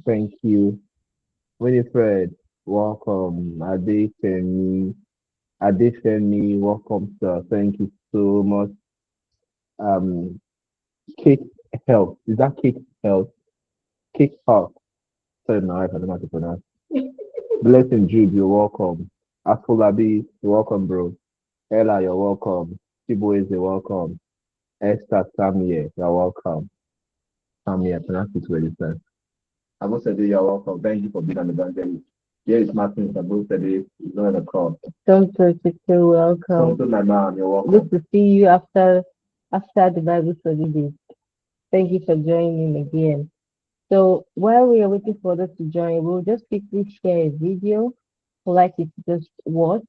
Thank you. Winifred, welcome. Adefemi, welcome, sir. Thank you so much. Um, Cake Health. Is that Cake Health? Cake Health. Sorry, my wife, I don't know how to pronounce. Blessing Jude, you're welcome. Afolabi, you're welcome, bro. Ella, you're welcome. Chiboeze, you're welcome. Esther Samie, you're welcome. Samie, I pronounced it really fast. Abu said you're welcome. Thank you for being on the evangelist. Here is Martin. Abu said he's not on the call. Don't say Come welcome. to my mom, you're Good welcome. to see you after the Bible study day. Thank you for joining again. So while we are waiting for others to join, we'll just quickly share a video. We'd like you to just watch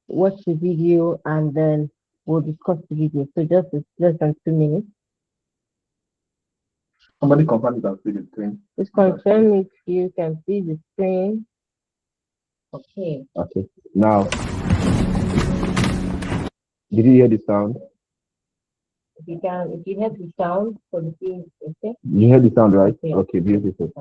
the video, and then we'll discuss the video. So just less than 2 minutes. Somebody confirm you can see the screen. Just confirm if you can see the screen. Okay. Okay. Now, did you hear the sound? If you hear the sound for the film, okay? You heard the sound, right? Yeah. Okay, beautiful.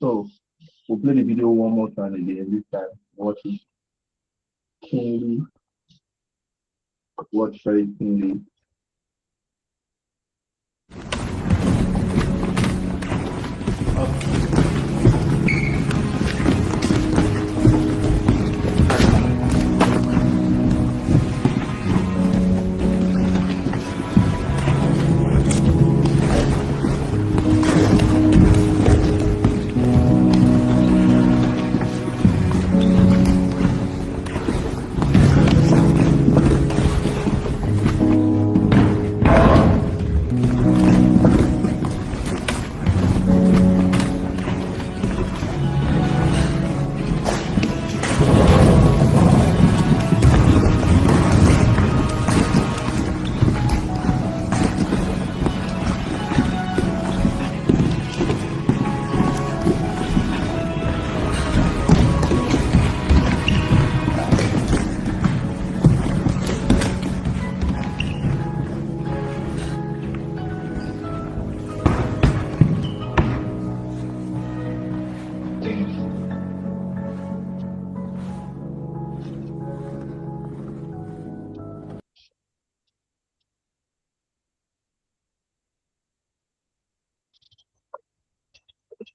So we'll play the video one more time again. This time, watch it keenly. Watch very keenly.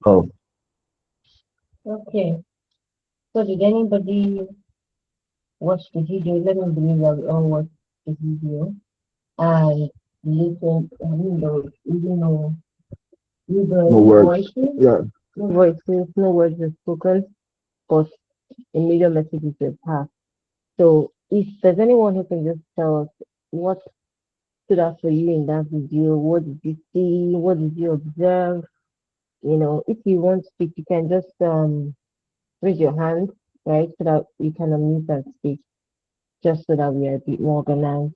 Oh, Okay. So did anybody watch the video? Let me believe that we all watched the video and listen. I mean, there was even no no words. voices, Yeah. no words were spoken, but a million messages were passed. So if there's anyone who can just tell us what stood out for you in that video, what did you see? What did you observe? If you want to speak, you can just raise your hand, right, so that you can unmute and speak, just so that we are a bit more organized.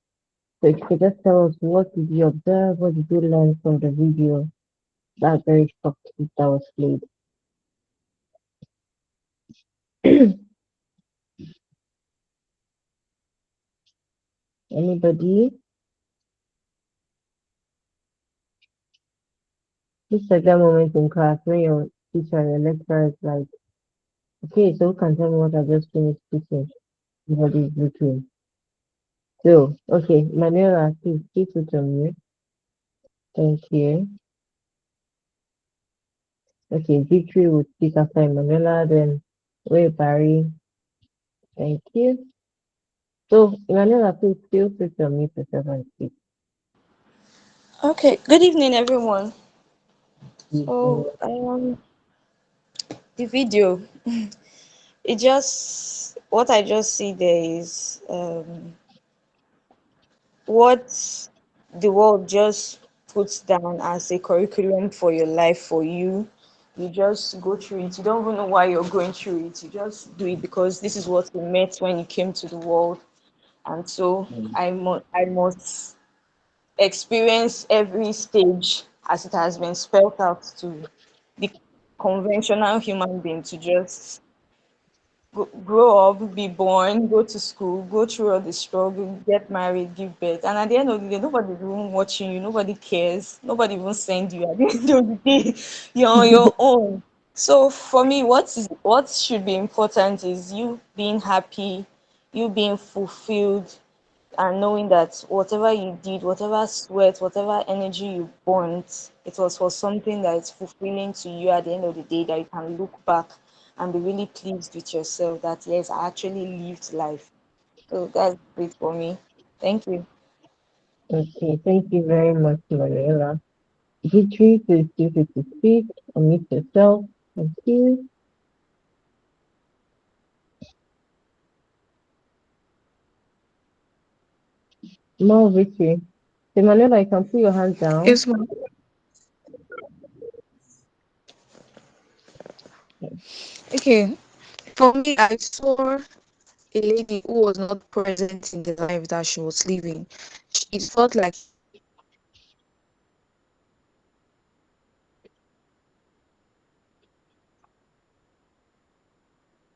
So if you could just tell us what did you observe, what did you learn from the video, that very short clip that was played. Anybody? This is that moment in class when you're teacher, your lecturer is like, okay, so who can tell me what I just finished teaching? Everybody's looking. So, okay, Manuela, please switch on mute. Thank you. Okay, Victory will speak after Manuela, then wait, Barry. Thank you. So, Manuela, please feel free to unmute yourself and speak. Okay, good evening, everyone. Please, So, the video, it just what I just see there is what the world just puts down as a curriculum for your life for you. You just go through it. You don't even know why you're going through it. You just do it because this is what you met when you came to the world. And so Mm. I must experience every stage as it has been spelled out to the conventional human being to just grow up, be born, go to school, go through all the struggle, get married, give birth. And at the end of the day, nobody's even watching you, nobody cares, nobody even send you. At the end of the day, you're on your own. So for me, what should be important is you being happy, you being fulfilled, and knowing that whatever you did, whatever sweat, whatever energy you burnt, it was for something that is fulfilling to you at the end of the day, that you can look back and be really pleased with yourself that yes, I actually lived life. So that's it for me. Thank you. okay, thank you very much, Manuela. Victory, please feel free to speak. Unmute yourself. Thank you. More Victory. So, Manuela, you can put your hands down. Yes, ma'am. Okay. For me, I saw a lady who was not present in the life that she was living. It felt like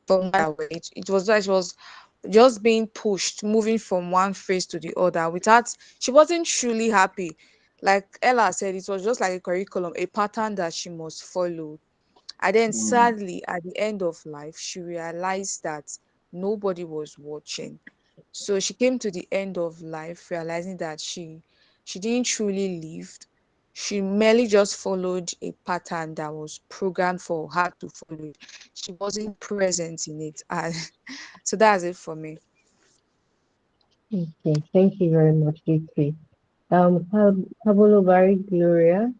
from that way. It was like she was just being pushed, moving from one phase to the other without she wasn't truly happy. Like Ella said, it was just like a curriculum, a pattern that she must follow. And then Mm. sadly, at the end of life, she realized that nobody was watching. So she came to the end of life realizing that she didn't truly live. She merely just followed a pattern that was programmed for her to follow it. She wasn't present in it. And so that's it for me. Okay, thank you very much, Victory. Pablo Barry Gloria,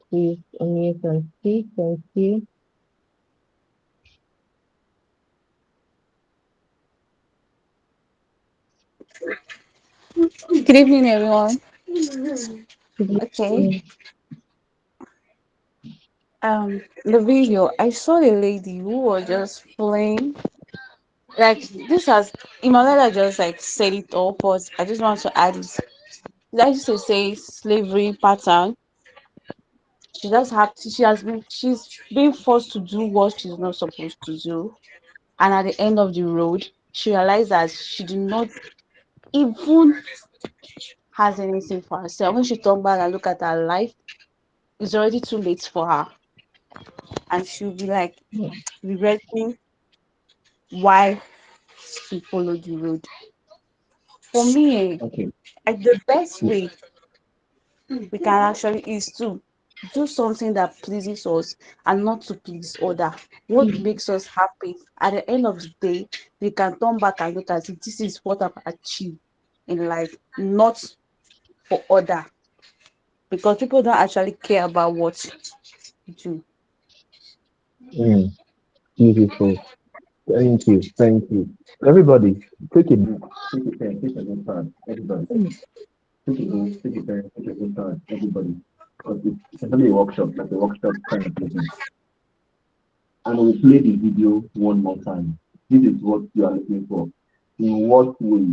please unmute and speak. Thank you. Good evening, everyone. Good Okay. evening. The video I saw a lady who was just playing like this has Emanuela just like said it all, but I just want to add this. I used to say slavery pattern. She's been forced to do what she's not supposed to do, and at the end of the road, she realized that she did not even has anything for herself. When she turned back and look at her life, it's already too late for her, and she'll be like regretting why she followed the road. For me, Okay. the best way we can actually is to do something that pleases us and not to please other. What makes us happy at the end of the day, we can turn back and look at it. This is what I've achieved in life, not for other, because people don't actually care about what you do. Mm. Beautiful. Thank you. Thank you. Everybody, take a book, take a pen, take a notepad. Everybody, take a book, take a pen, take a notepad. Everybody, because it's essentially a workshop, like a workshop kind of thing. And we'll play the video one more time. This is what you are looking for. In what way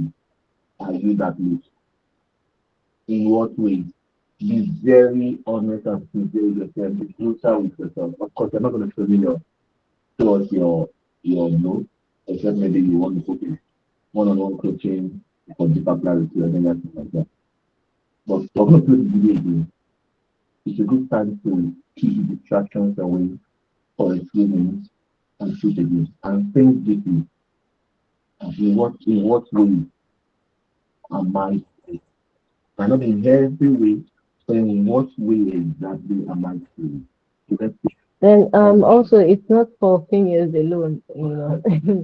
are you that late? In what way? Be very honest and sincere with yourself. Be closer with yourself. Of course, you're not going to show us your no, except maybe you want to focus one-on-one coaching for deeper clarity or anything like that. But we're going to play the video again. It's a good time to keep the distractions away for a few minutes and shoot again. And think deeply. In what way am I free? Might not in every way, but in what way exactly am I free? So let's take Then one more time. also it's not for females alone,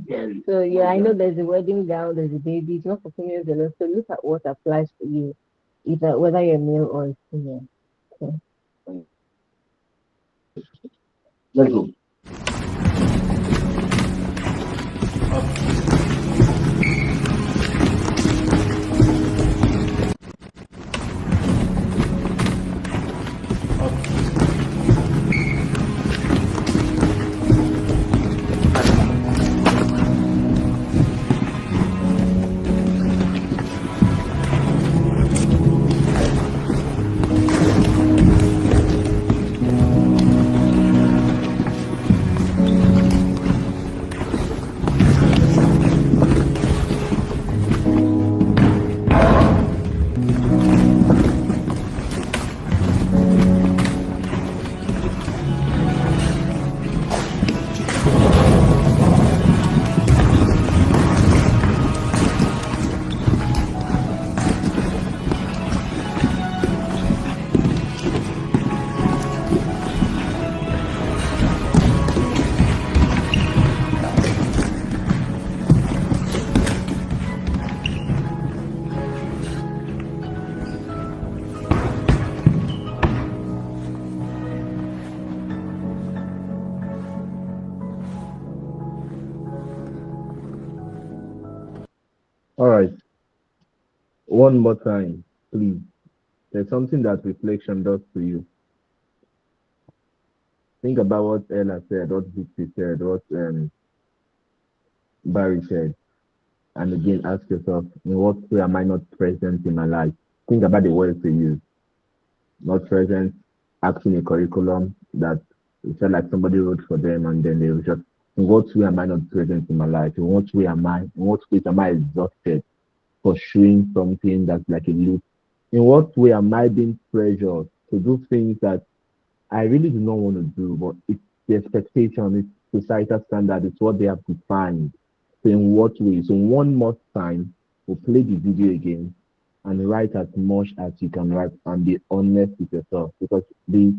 Very, So yeah, very I know good. there's a wedding gown, there's a baby. It's not for females alone. So look at what applies to you, either whether you're male or a female. Okay. Let's go. All right. One more time, please. There's something that reflection does to you. Think about what Ella said, what Vicky said, what Barry said. And again, ask yourself, in what way am I not present in my life? Think about the words they use. Not present, asking a curriculum that it felt like somebody wrote for them and then they were just, in what way am I not present in my life? In what ways am I exhausted pursuing something that's like a loop? In what way am I being pressured to do things that I really do not want to do, but it's the expectation, it's societal standard, it's what they have defined. So in what way? So one more time, we'll play the video again and write as much as you can write and be honest with yourself because the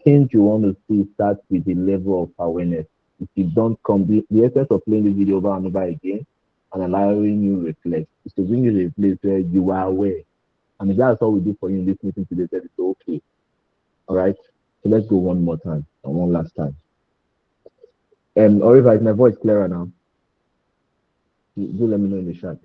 change you want to see starts with the level of awareness. If you don't come, the essence of playing the video over and over again and allowing you reflect is to bring you to a place where you are aware. And if that's all we do for you in this meeting today, then it's okay. All right. So let's go one more time and one last time. Oliver, is my voice clearer now? Do let me know in the chat.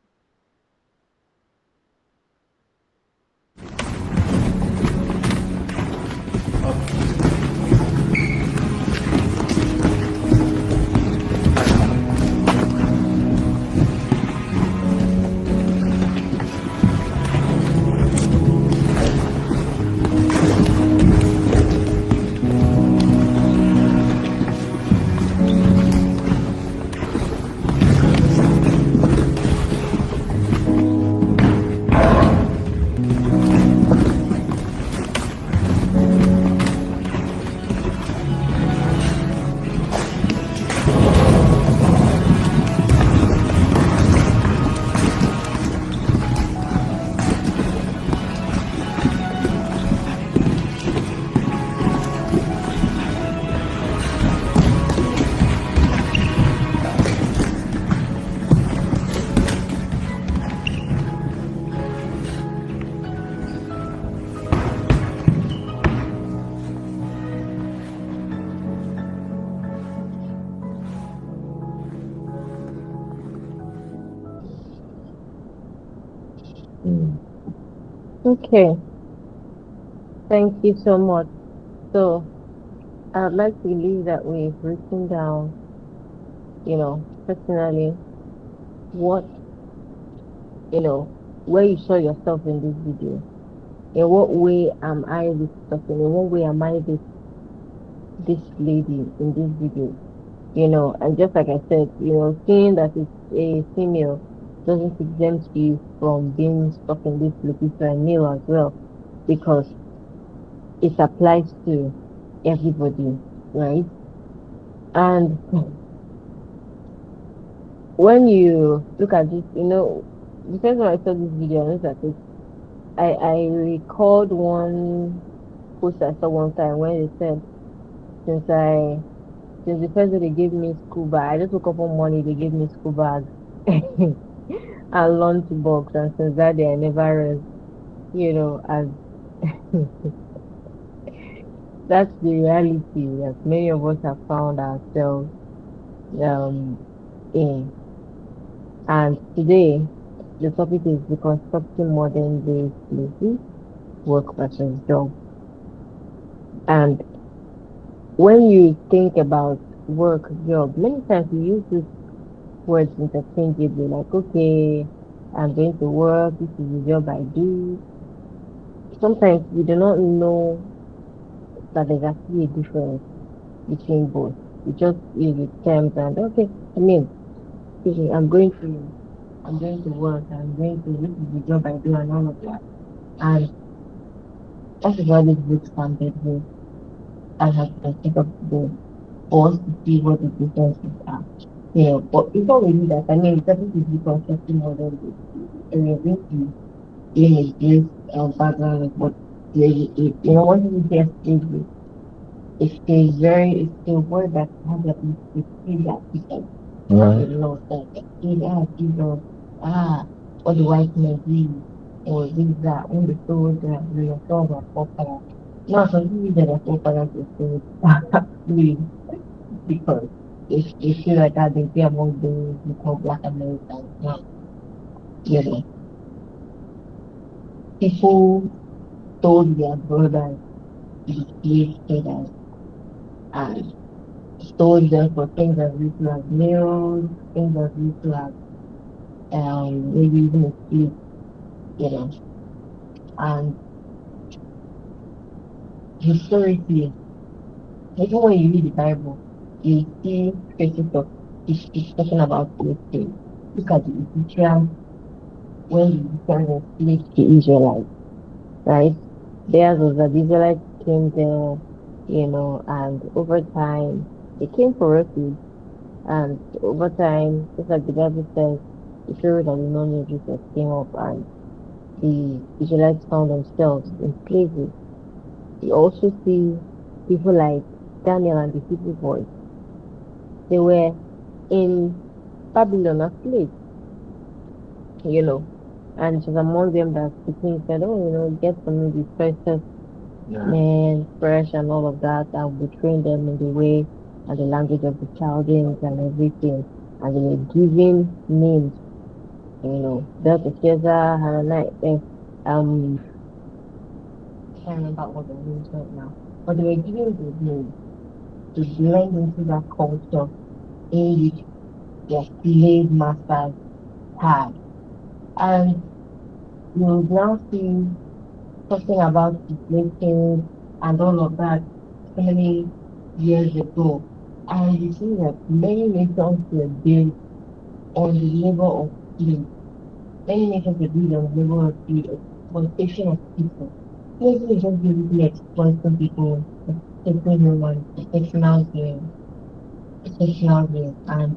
Mm. Okay. Thank you so much. So I'd like to believe that we've written down, personally, what, where you saw yourself in this video. In what way am I this person? In what way am I this lady in this video? And just like I said, seeing that it's a female doesn't exempt you from being stuck in this loop if you're a male as well, because it applies to everybody, right? And when you look at this, the first time I saw this video, I looked at it, I recalled one post I saw one time when they said, since I since the first day they gave me school bag, I just woke up one morning, they gave me school bag and lunch box, and since that day I never rest, and that's the reality that many of us have found ourselves um in. And today the topic is deconstructing modern day slavery, work versus job. And when you think about work, job, many times we use this words interchangeably, like, okay, I'm going to work, this is the job I do. Sometimes we do not know that there's actually a difference between both. We just use the terms and, okay, excuse me, I'm going to work, this is the job I do and all of that. And that is why this book started with, and has been set up today for us to see what the differences are. But before we do that, the topic is deconstructing modern day, and we're going to in this background of what slavery is. What you say slavery, it's a word that has a it's that people Right. a lot of Jesus, what the white men do, or this that when they told some of our forefathers. No, some people that our forefathers were told please, because they feel like that they be among those who call black Americans now. You know, people told their brothers the slave traders and stole them for things as little as meals, things as little as maybe even a sleep, you know. And historically, even when you read the Bible, you see traces of it's talking about slave trade. Look at the Egyptians when the Egyptians enslaved the Israelites, right? Theirs was that the Israelites came there, and over time they came for refuge. And over time, just like the Bible says, the Pharaoh that we know knew Jesus came up and the Israelites found themselves in slavery. We also see people like Daniel and the Hebrew boys. They were in Babylon as slaves, you know. And it was among them that the king said, oh, get for me the precious men, fresh and all of that. I will train them in the way and the language of the Chaldeans and everything. And they were given names. Belteshazzar, Hananiah, I can't remember what the names right now, but they were given those names to blend into that culture in which their slave masters had. And you now see talking about the slave trade and all of that so many years ago. And you see that many nations were built on the labor of slaves. Many nations were built on the labor of slaves, exploitation of people. Slavery is just basically exploiting people, taking human professional gain. And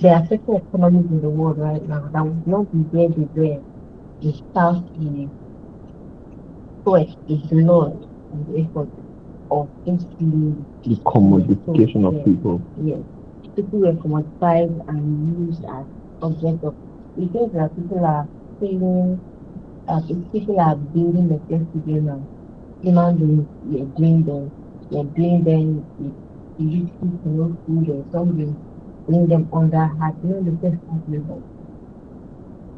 there are certain economies in the world right now that would not be where they were without the sweat, the blood, and the effort of these people The were sold commodification of there. people. Yes. People were commoditized and used as objects of we think that people are feeling if people are building the place together, human beings we are doing them with the rich people no food or something, bring them under hard, the first hard labor.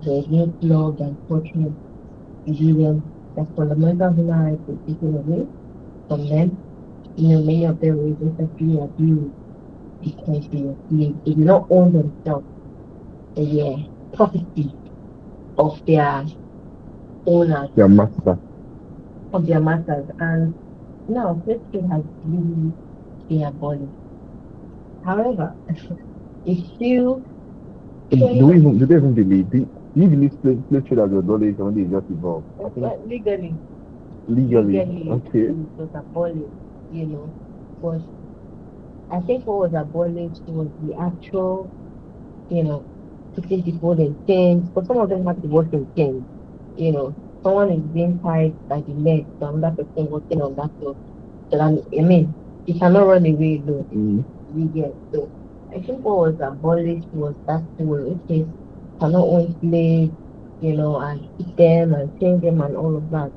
There's no love and torture them. The fundamental human rights were taken away from them. Many of them were just actually abused because they did not own themselves. They were property of their owners, Their master. of their masters. And now slave trade has really been abolished. However, it's still showing Do they even believe? Do you believe slave trade as a knowledge only just evolved? I think legally, legally. legally Okay. it was abolished, you know. But I think what was abolished was the actual, you know, putting people in chains. But some of them have to work in chains. You know, someone is being tied by the leg to another person working on that floor. So I mean, you cannot run away alone. Mm. You get so. I think what was abolished was that whole okay, cannot own slaves, and keep them and change them and all of that.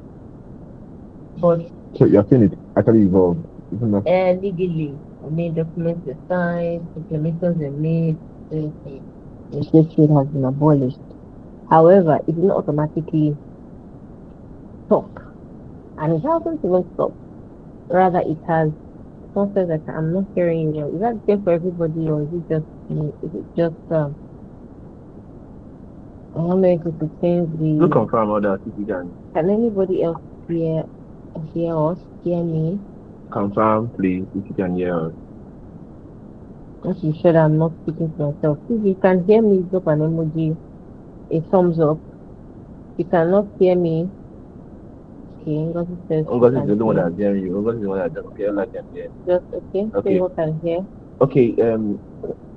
But So you're saying it actually evolved, isn't that? legally, I mean, documents were signed, proclamations were made, everything. The slave trade has been abolished. However, it did not automatically stop, and it hasn't even stopped. Rather, it has. Someone says that I'm not hearing you. Is that the same for everybody, or is it just me? Is it just I don't know if it could change Do the. confirm all that if you can. Can anybody else hear us, hear me? Confirm, please, if you can hear us. Just be sure that I'm not speaking to myself. If you can hear me, drop an emoji, a thumbs up. If you cannot hear me, okay, Ngozi says she Ungus is the can only one hear. that's hearing you. Ungus is the one that okay, all I can hear. Just okay, say Okay, what can hear. okay.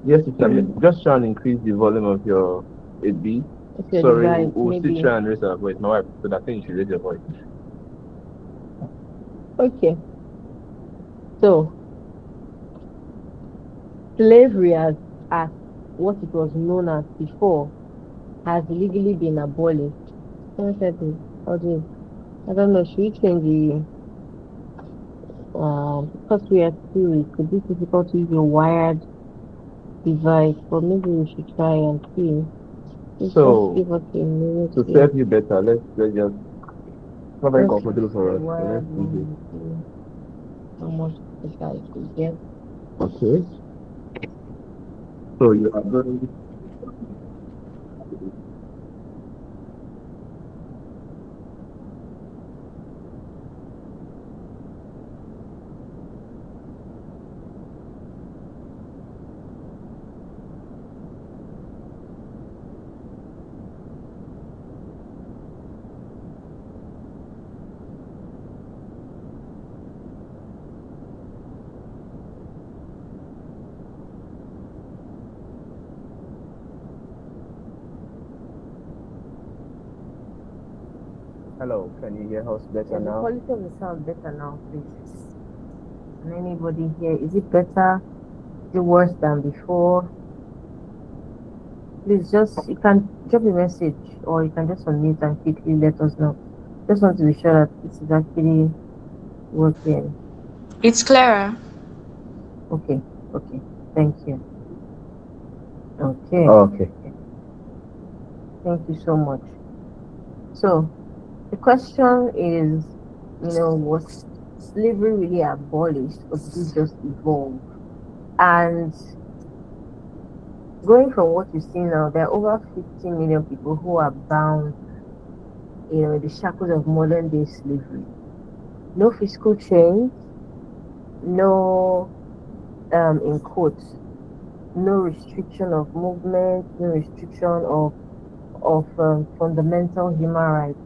Yes, you can. Just try and increase the volume of your AB. If your Sorry, device, we'll still maybe. try and raise our voice. My wife, so I think you should raise your voice. Okay, so slavery as what it was known as before has legally been abolished. Someone said the audio. I don't know, should we change the because we are two, it could be difficult to use a wired device, but maybe we should try and see. Just So give us a minute to here. serve you better, let's just not very Just comfortable the for us. So let's wired do this. one, see how much data I could get. Okay. So you are going. Hello, can you hear us better Yeah, the now? quality of the sound better now, please. Can anybody hear? Is it better? Is it worse than before? Please just you can drop a message or you can just unmute and quickly let us know. Just want to be sure that this is actually working. It's clearer. Okay, okay. Thank you. Okay. Okay. Thank you so much. So the question is, was slavery really abolished or did it just evolve? And going from what you see now, there are over 50 million people who are bound, in the shackles of modern day slavery. No physical chains, no, in quotes, no restriction of movement, no restriction of fundamental human rights.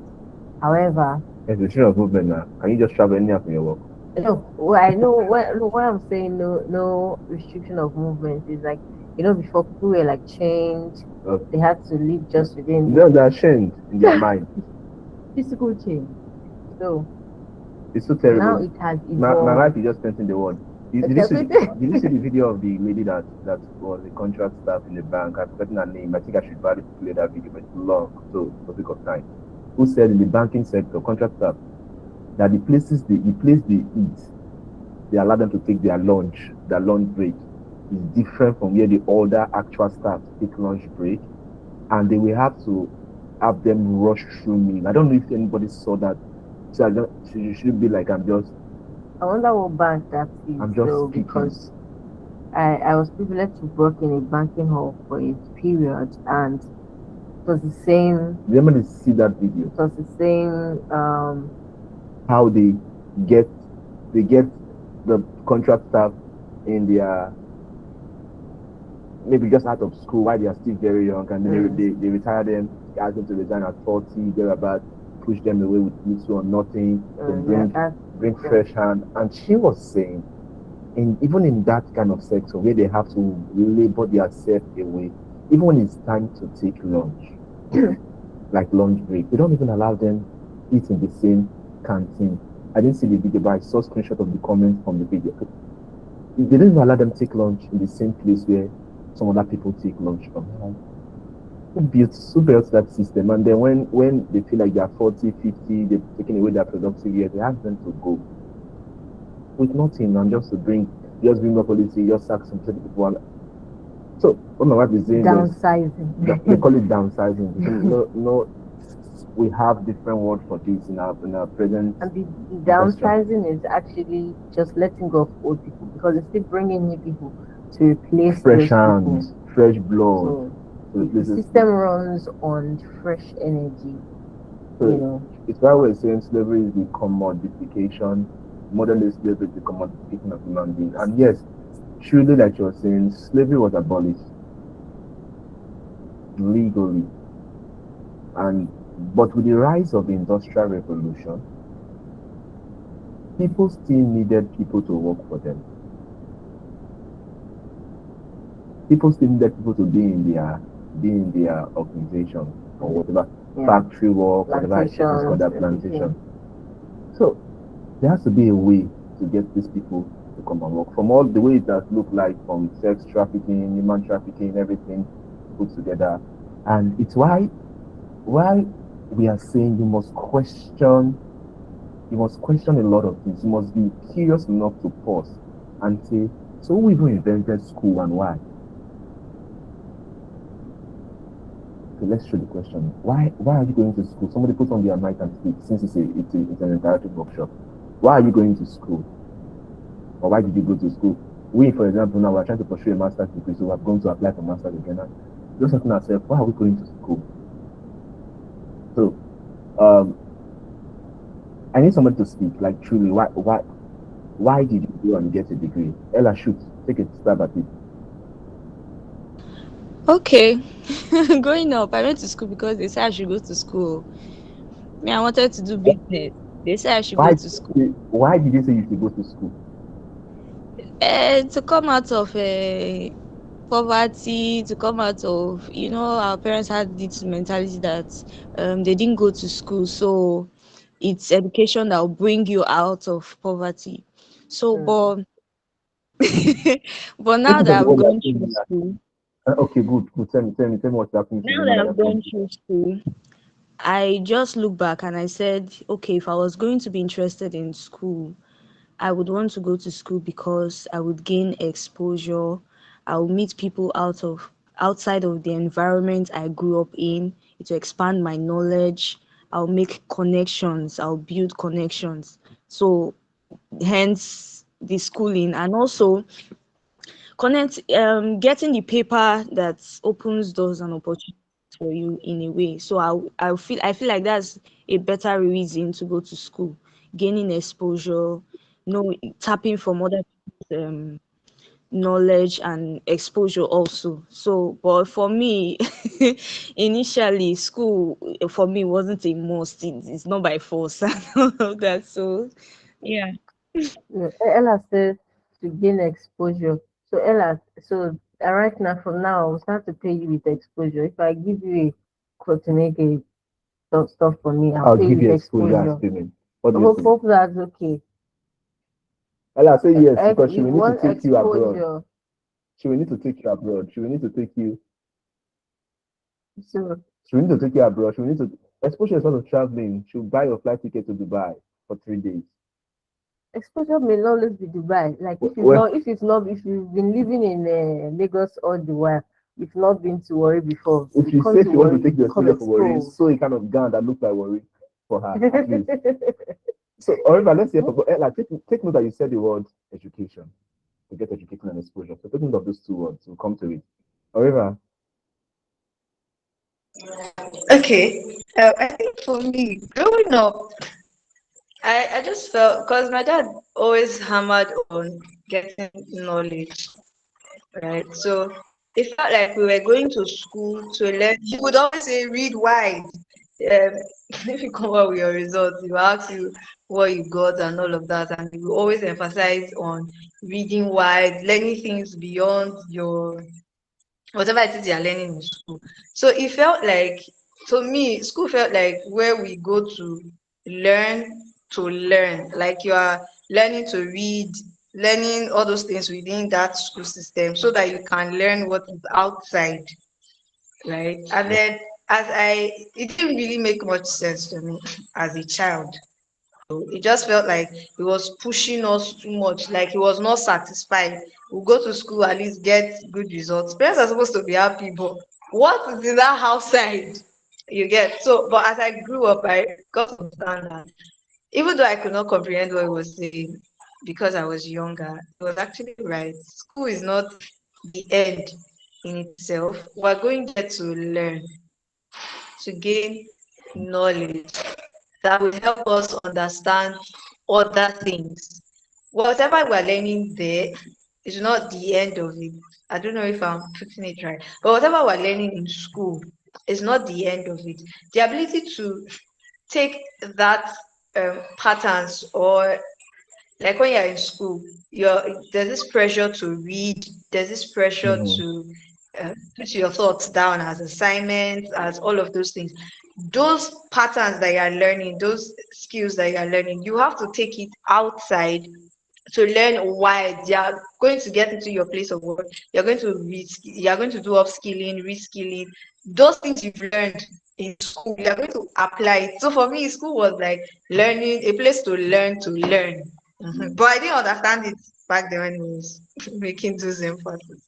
However, It's a of movement now. Can you just travel anywhere from your work? no, well, I know what I'm saying. No restriction of movement is like before people were like chained, Okay. they had to live just within They're ashamed in their mind. physical chain. So It's so now terrible. it has My evolved. wife is just painting the word. Did you see the video of the lady that was a contract staff in the bank? I've forgotten her name. I think I should value play that video, but it's long, so for sake of time. Who said in the banking sector, contract staff, that the place they eat, they allow them to take their lunch break is different from where the older actual staff take lunch break, and they will have to have them rush through me. I don't know if anybody saw that. So I don't, you should be like, I wonder what bank that is I'm just though, speaking. because I was privileged to work in a banking hall for a period, and it was the same. You remember to see that video? It was the same. How they get the contract staff in their maybe just out of school while they are still very young, and then they retire them, ask them to resign at 40, thereabout, push them away with little or nothing, to bring fresh hand. And she was saying, And even in that kind of sector where they have to labor themselves away, even when it's time to take lunch, like lunch break, they don't even allow them eat in the same canteen. I didn't see the video, but I saw screenshot of the comments from the video. They don't even allow them take lunch in the same place where some other people take lunch from. Like, who built that system? And then when they feel like they're 40, 50, they've taken away their productive years, they ask them to go with nothing and just bring up policy, just sack some 30 people. So what my wife is saying is Downsizing. they call it downsizing. No, we have different words for this in our present. And the downsizing is actually just letting go of old people because it's still bringing new people to replace fresh those hands, people. fresh blood. So the system runs on fresh energy. So it's why we're saying slavery is the commodification, modern day slavery is the commodification of human beings. And yes, truly, like you're saying, slavery was abolished legally. But with the rise of the Industrial Revolution, people still needed people to work for them. People still needed people to be in their organization or whatever, factory work, whatever it's called, that plantation. So there has to be a way to get these people to come and work. From all the way it has looked like, from sex trafficking, human trafficking, everything put together. And it's why we are saying you must question a lot of things. You must be curious enough to pause and say, so who even invented school and why? Okay, let's show the question. Why are you going to school? Somebody put on their mic and speak, since it's an interactive workshop. Why are you going to school? Or why did you go to school? We, for example, now we're trying to pursue a master's degree, so we're going to apply for master's again. And just asking ourselves, why are we going to school? So, I need somebody to speak. Like, truly, why did you go and get a degree? Ella, shoot, take a stab at it. Okay. Growing up, I went to school because they said I should go to school. Me, I wanted to do business. They said I should go to school. Why did you say you should go to school? To come out of poverty, to come out of, our parents had this mentality that they didn't go to school, so it's education that will bring you out of poverty. So, but but now that I've gone through school, Okay, good. Tell me what's happening to you now now that that I've you've gone gone through. through school, I just look back and I said, okay, if I was going to be interested in school, I would want to go to school because I would gain exposure. I will meet people outside of the environment I grew up in. It will expand my knowledge. I'll make connections. I'll build connections. So hence the schooling, and also getting the paper that opens doors and opportunities for you in a way. So I feel like that's a better reason to go to school, gaining exposure, tapping from other people's knowledge and exposure also. So, but for me, initially, school for me wasn't a must. It's not by force and all of that. So, yeah. Ella says to gain exposure. So Ella, right now, from now, I'll start to pay you with exposure. If I give you a quote to make a stuff for me, I'll pay give you you with exposure as exposure. payment. What do you say? Hope that's okay. Ella, say yes, because she You will need to want take you abroad. exposure. She will need to take you abroad. She will need to take you. So She will need to take you abroad. She will need to. Exposure is not of traveling. She'll buy your flight ticket to Dubai for 3 days. exposure may not always be Dubai. Like if you've been living in Lagos all the while, you've not been to Warri before. If You she come says to she wants to Warri, take you the come exposure for worry, exposed. so a kind of gown that looks like worry for her, at least. So, however, let's say, like, take note that you said the word education, to get education and exposure. So, take note of those two words. We'll come to it. However, Okay. I think for me, growing up, I just felt because my dad always hammered on getting knowledge, right? So it felt like we were going to school to learn. He would always say, read wide. if you come out with your results, they will ask you what you got and all of that, and they will always emphasize on reading wide, learning things beyond your whatever it is you're learning in school. So it felt like, to me, school felt like where we go learn to learn. Like you are learning to read, learning all those things within that school system so that you can learn what is outside, right? And then it didn't really make much sense to me as a child. It just felt like he was pushing us too much, like he was not satisfied. We'll go to school, at least get good results. Parents are supposed to be happy, but what is in that outside? You get so, but as I grew up, I got to understand that even though I could not comprehend what he was saying because I was younger, he was actually right. School is not the end in itself. We're going there to learn, to gain knowledge that will help us understand other things. Whatever we're learning there is not the end of it. I don't know if I'm putting it right, but whatever we're learning in school is not the end of it. The ability to take that patterns, or like when you're in school, there's this pressure to read, there's this pressure Mm, to put your thoughts down as assignments, as all of those things. Those patterns that you're learning, those skills that you're learning, you have to take it outside to learn why they are going to get into your place of work. You're going to do upskilling, reskilling. Those things you've learned in school, you're going to apply it. So for me, school was like learning, a place to learn to learn. But I didn't understand it back then when it was making those emphasis.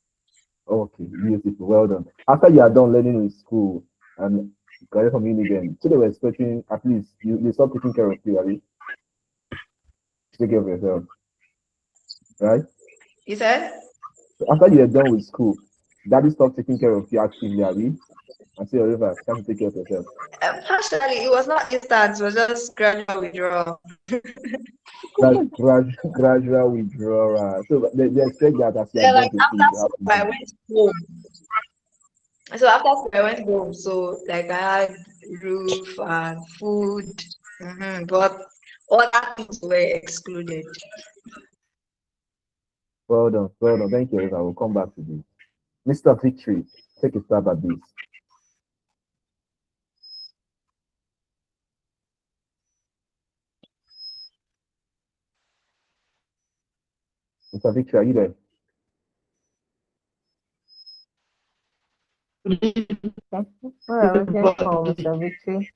okay, beautiful, well done. After you are done learning in school and graduate from uni, then so they were expecting at least you start taking care of you, Ali, take care of yourself, right? You said? So after you are done with school, daddy stopped taking care of you actively, Ali, and say, Oliver, it's time to take care of yourself. Partially, it was not instant, it was just gradual withdrawal. Gradual withdrawal. So they expect that as you are Yeah, done like to school, after you have school, to I leave. went home. So after school, I went home. So like I had roof and food, but other things were excluded. Well done, well done. Thank you, Oliver. I will come back to this. Mr. Victory, take a stab at this. Mr. Victory, are you there? Okay. Well, I was here for Mr. Victory.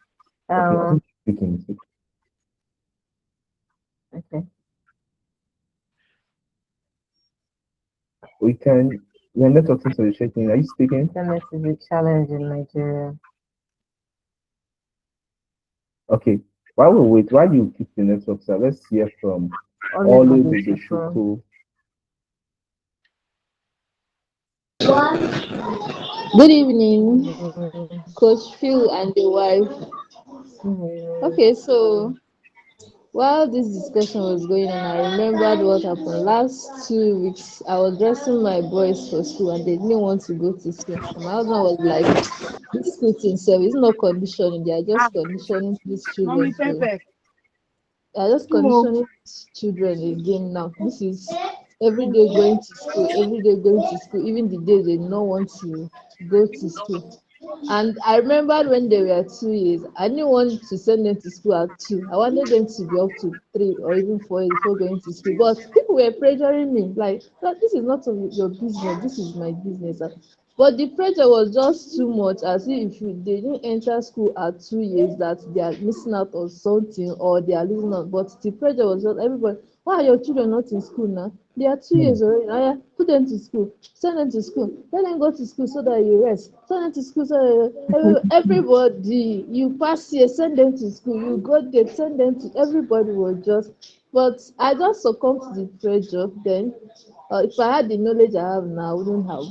Okay, I Um, think speaking. okay. We can. We're not talking to the shaking. Are you speaking? Internet is a challenge in Nigeria. Okay. While we wait, while you keep the network, sir, let's hear from Always Olu on the people. Dodoshuku. Good evening, Mhm. Coach Phil and the wife. Mhm. Okay, so while this discussion was going on, I remembered what happened last 2 weeks. I was dressing my boys for school and they didn't want to go to school. And my husband was like, this school thing self is not conditioning, they are Ah, just conditioning these mommy children to pepper. they are just conditioning children again now. This is every day going to school, every day going to school, even the days they don't want to go to school. And I remembered when they were 2 years, I didn't want to send them to school at 2. I wanted them to be up to 3 or even 4 years before going to school. But people were pressuring me, like, "No, this is not of your business, this is my business." But the pressure was just too much, as if they didn't enter school at 2 years that they are missing out on something or they are losing out. But the pressure was just everybody, why are your children not in school now? They are two Hmm. years already. Oh, yeah, put them to school, send them to school, let them go to school so that you rest. Send them to school so that everybody, you pass here, send them to school, you go there, send them to everybody was just. But I just succumbed to the pressure then. If I had the knowledge I have now, I wouldn't have.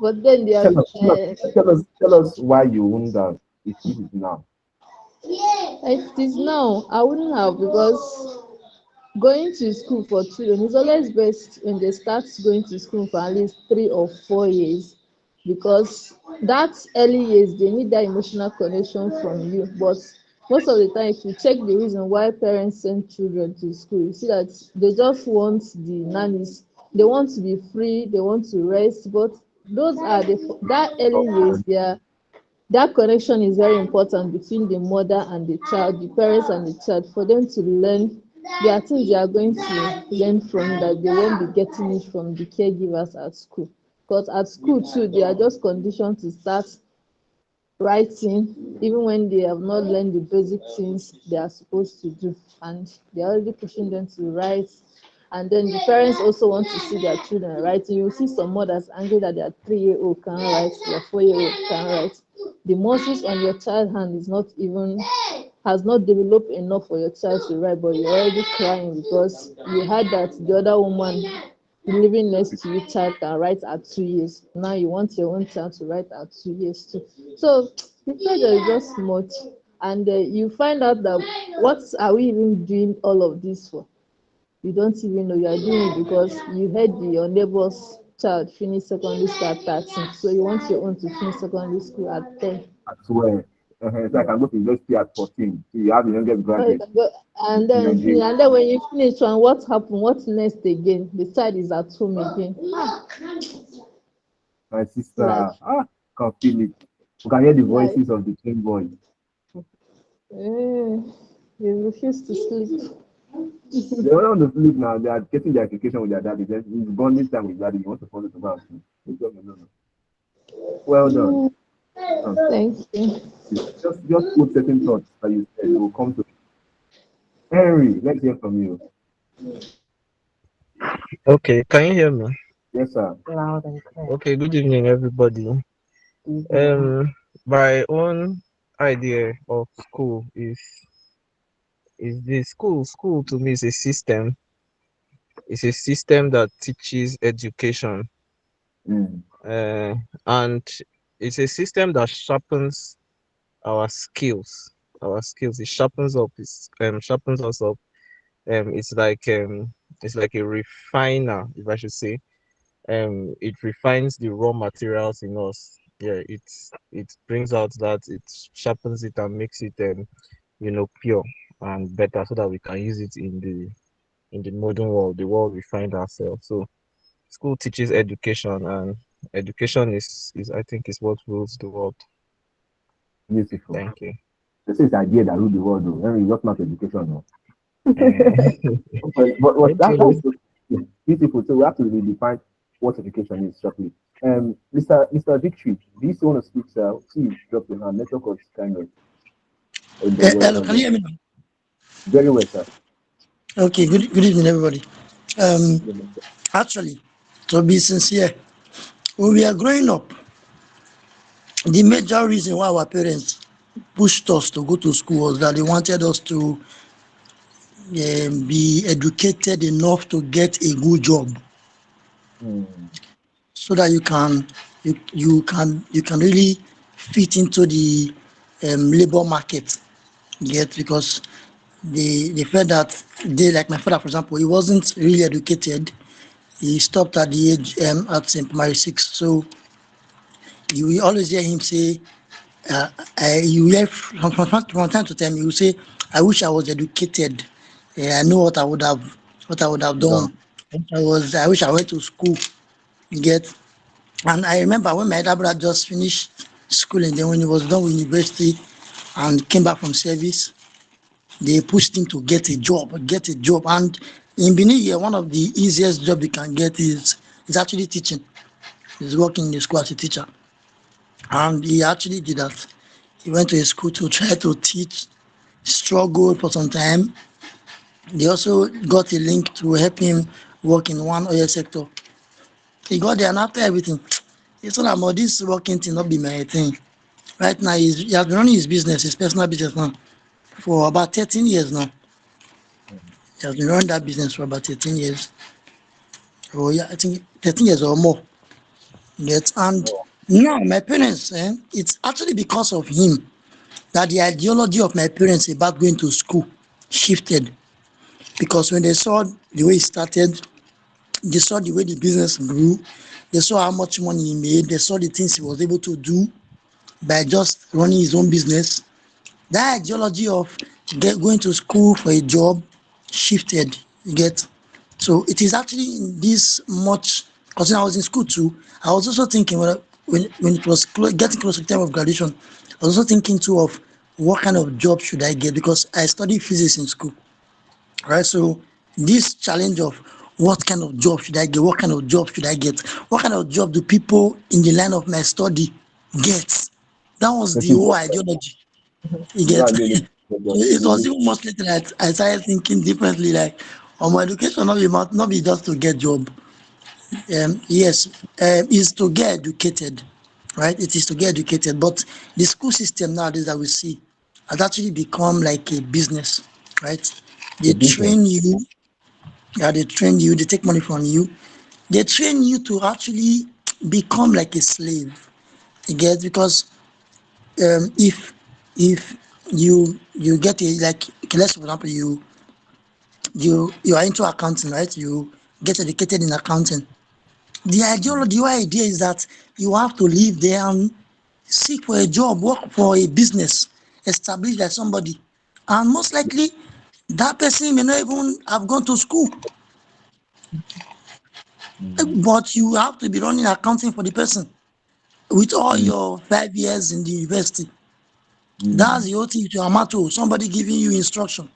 But then they are Tell us why you wouldn't have if it's now. it is now. I wouldn't have because going to school for children is always best when they start going to school for at least 3 or 4 years. because that early years they need that emotional connection from you. But most of the time, if you check the reason why parents send children to school, you see that they just want the nannies, they want to be free, they want to rest. But those are that early years, they are, that connection is very important between the mother and the child, the parents and the child, for them to learn. There are things they are going to learn from that they won't be getting it from the caregivers at school. Because at school too, they are just conditioned to start writing, even when they have not learned the basic things they are supposed to do, and they're already pushing them to write. And then the parents also want to see their children writing. You see some mothers angry that their 3-year-old can't write, their 4-year-old can't write. The muscles on your child hand is not even, has not developed enough for your child to write, but you're already crying because you heard that the other woman living next to you child can write at 2 years. Now you want your own child to write at 2 years too. So the pressure is just much, and you find out that what are we even doing all of this for? You don't even know you are doing it because you heard your neighbor's child finish secondary school at 13, so you want your own to finish secondary school at 10. I swear. So I can go to university at 14. So you have the youngest So you graduate can go, and in then Nigeria. when you finish one, what happened? What next again? The child is at home again. My sister, Like, can feel it. We can hear the like, voices of the twin boys. you refuse to sleep. They don't want to sleep now. They are getting their education with their daddy. Then it's bonding time with daddy. You want to follow to go and sleep. They tell me, no, no. Well done. Thank you. Just put certain thoughts that you said. It will come to Henry. Let's hear from you. Okay, can you hear me? Yes, sir. Loud and clear. Okay, good evening, everybody. My own idea of school is this school to me is a system. It's a system that teaches education, Mm. and it's a system that sharpens our skills. Our skills. It sharpens up. Sharpens us up. It's like a refiner, if I should say. It refines the raw materials in us. Yeah, it brings out that, it sharpens it and makes it pure and better, so that we can use it in the modern world, the world we find ourselves. So school teaches education, and education is I think is what rules the world. Beautiful. Thank you. This is the idea that rule the world, though. Henry, just not education, no. Eh, But Thank that's you. beautiful. So we have to redefine what education is shortly. Mr. Victory, do you still want to speak, sir? Please drop your hand. Network was kind of Hello, can you hear me now? very well, sir. Okay, good evening, everybody. Actually, to be sincere, when we are growing up, the major reason why our parents pushed us to go to school was that they wanted us to be educated enough to get a good job, Mm. so that you can really fit into the labor market. Yet, because they felt that they, like my father, for example, he wasn't really educated. He stopped at the age at St. Primary 6. So you will always hear him say, you hear from time to time, he will say, I wish I was educated. I know what I would have No. done. I wish I went to school. You get. And I remember when my elder brother just finished school, and then when he was done with university and came back from service, they pushed him to get a job. And in Benin here, one of the easiest job you can get is actually teaching. He's working in the school as a teacher. And he actually did that. He went to a school to try to teach, struggled for some time. They also got a link to help him work in one oil sector. He got there, and after everything, he said, about this working thing not be my thing. Right now, he has been running his business, his personal business now, for about 13 years now. He has been running that business for about 13 years. Oh yeah, I think 13 years or more. Yes, and No. now my parents, it's actually because of him that the ideology of my parents about going to school shifted. Because when they saw the way he started, They saw the way the business grew. They saw how much money he made. They saw the things he was able to do by just running his own business. That ideology of going to school for a job shifted. You get, so it is actually in this much, because when I was in school too, I was also thinking when it was getting close to the time of graduation, I was also thinking too of what kind of job should I get, because I studied physics in school, right? So this challenge of what kind of job should I get, what kind of job should I get, what kind of job do people in the line of my study get? That was the Getting whole job, ideology. You go get. and get So job. it was even much later that I started thinking differently, like, my education not be just to get job. Yes, is to get educated, right? It is to get educated, but the school system nowadays that we see has actually become like a business, right? The They business. train you, yeah, they train you, they take money from you, they train you to actually become like a slave. You get, because if you get a, like, okay, let's, for example, you are into accounting, right? You get educated in accounting. The ideology, the idea is that you have to live there and seek for a job, work for a business, establish like somebody, and most likely that person may not even have gone to school, Mm, but you have to be running accounting for the person with all mm, your 5 years in the university. That's mm. the whole thing to Amato. Somebody giving you instruction,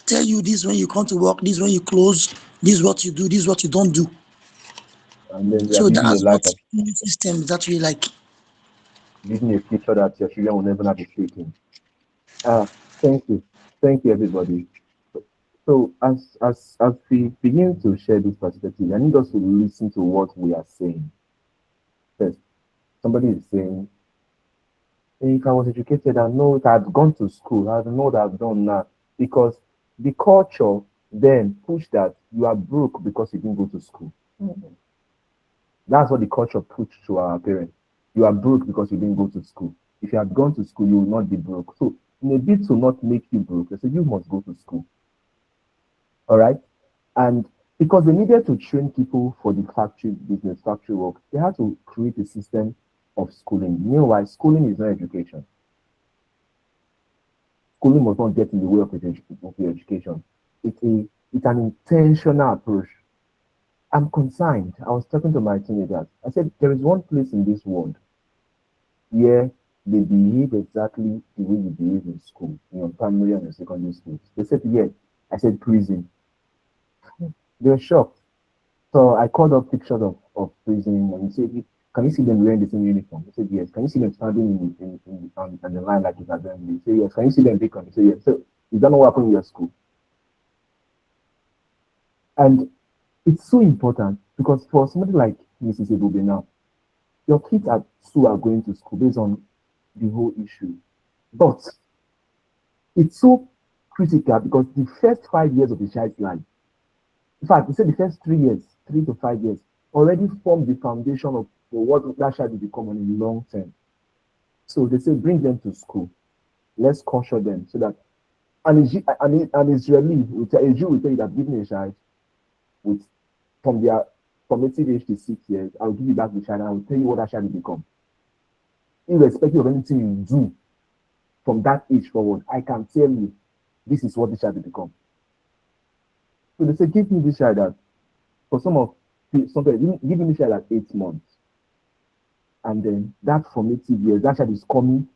tell you this when you come to work, this when you close, this what you do, this what you don't do. And then they are So living a that's life what of the system is actually like. living a future that your children will never have a stake in. Uh, thank you. Thank you, everybody. So as we begin to share this perspective, I need us to listen to what we are saying. First, somebody is saying, "Hey, if I was educated, I know if I had gone to school, I know what I've done now." Because the culture then pushed that you are broke because you didn't go to school. That's what the culture pushed to our parents. You are broke because you didn't go to school. If you had gone to school, you will not be broke. So, in a bid to not make you broke, they said you must go to school. All right. And because they needed to train people for the factory business, factory work, they had to create a system of schooling. Meanwhile, schooling is not education. Schooling must not get in the way of your education. It's an intentional approach. I'm concerned. I was talking to my teenagers. I said, there is one place in this world where they behave exactly the way you behave in school, in your primary and your secondary schools. They said, yeah. I said, prison. They were shocked. So I called up pictures of prison and he said, can you see them wearing the same uniform? He said, yes. Can you see them standing on the line like it's assembly? He said, yes. Can you see them bacon? He said, yes. So is that not what happened in your school? And it's so important because for somebody like Mrs. Ebube now, your kids at school are going to school based on the whole issue. But it's so critical because the first 5 years of the child's life, in fact, he said the first 3 years, 3 to 5 years, already form the foundation of for what that child will become on the long term. So they say bring them to school. Let's caution them so that an Israeli, a Jew will tell you that giving a child with from their formative age to 6 years, I'll give you back the child and I will tell you what that child will become. Irrespective of anything you do from that age forward, I can tell you this is what the child will become. So they say, give me this child that for sometimes give me this child at 8 months. And then that formative years, that child is coming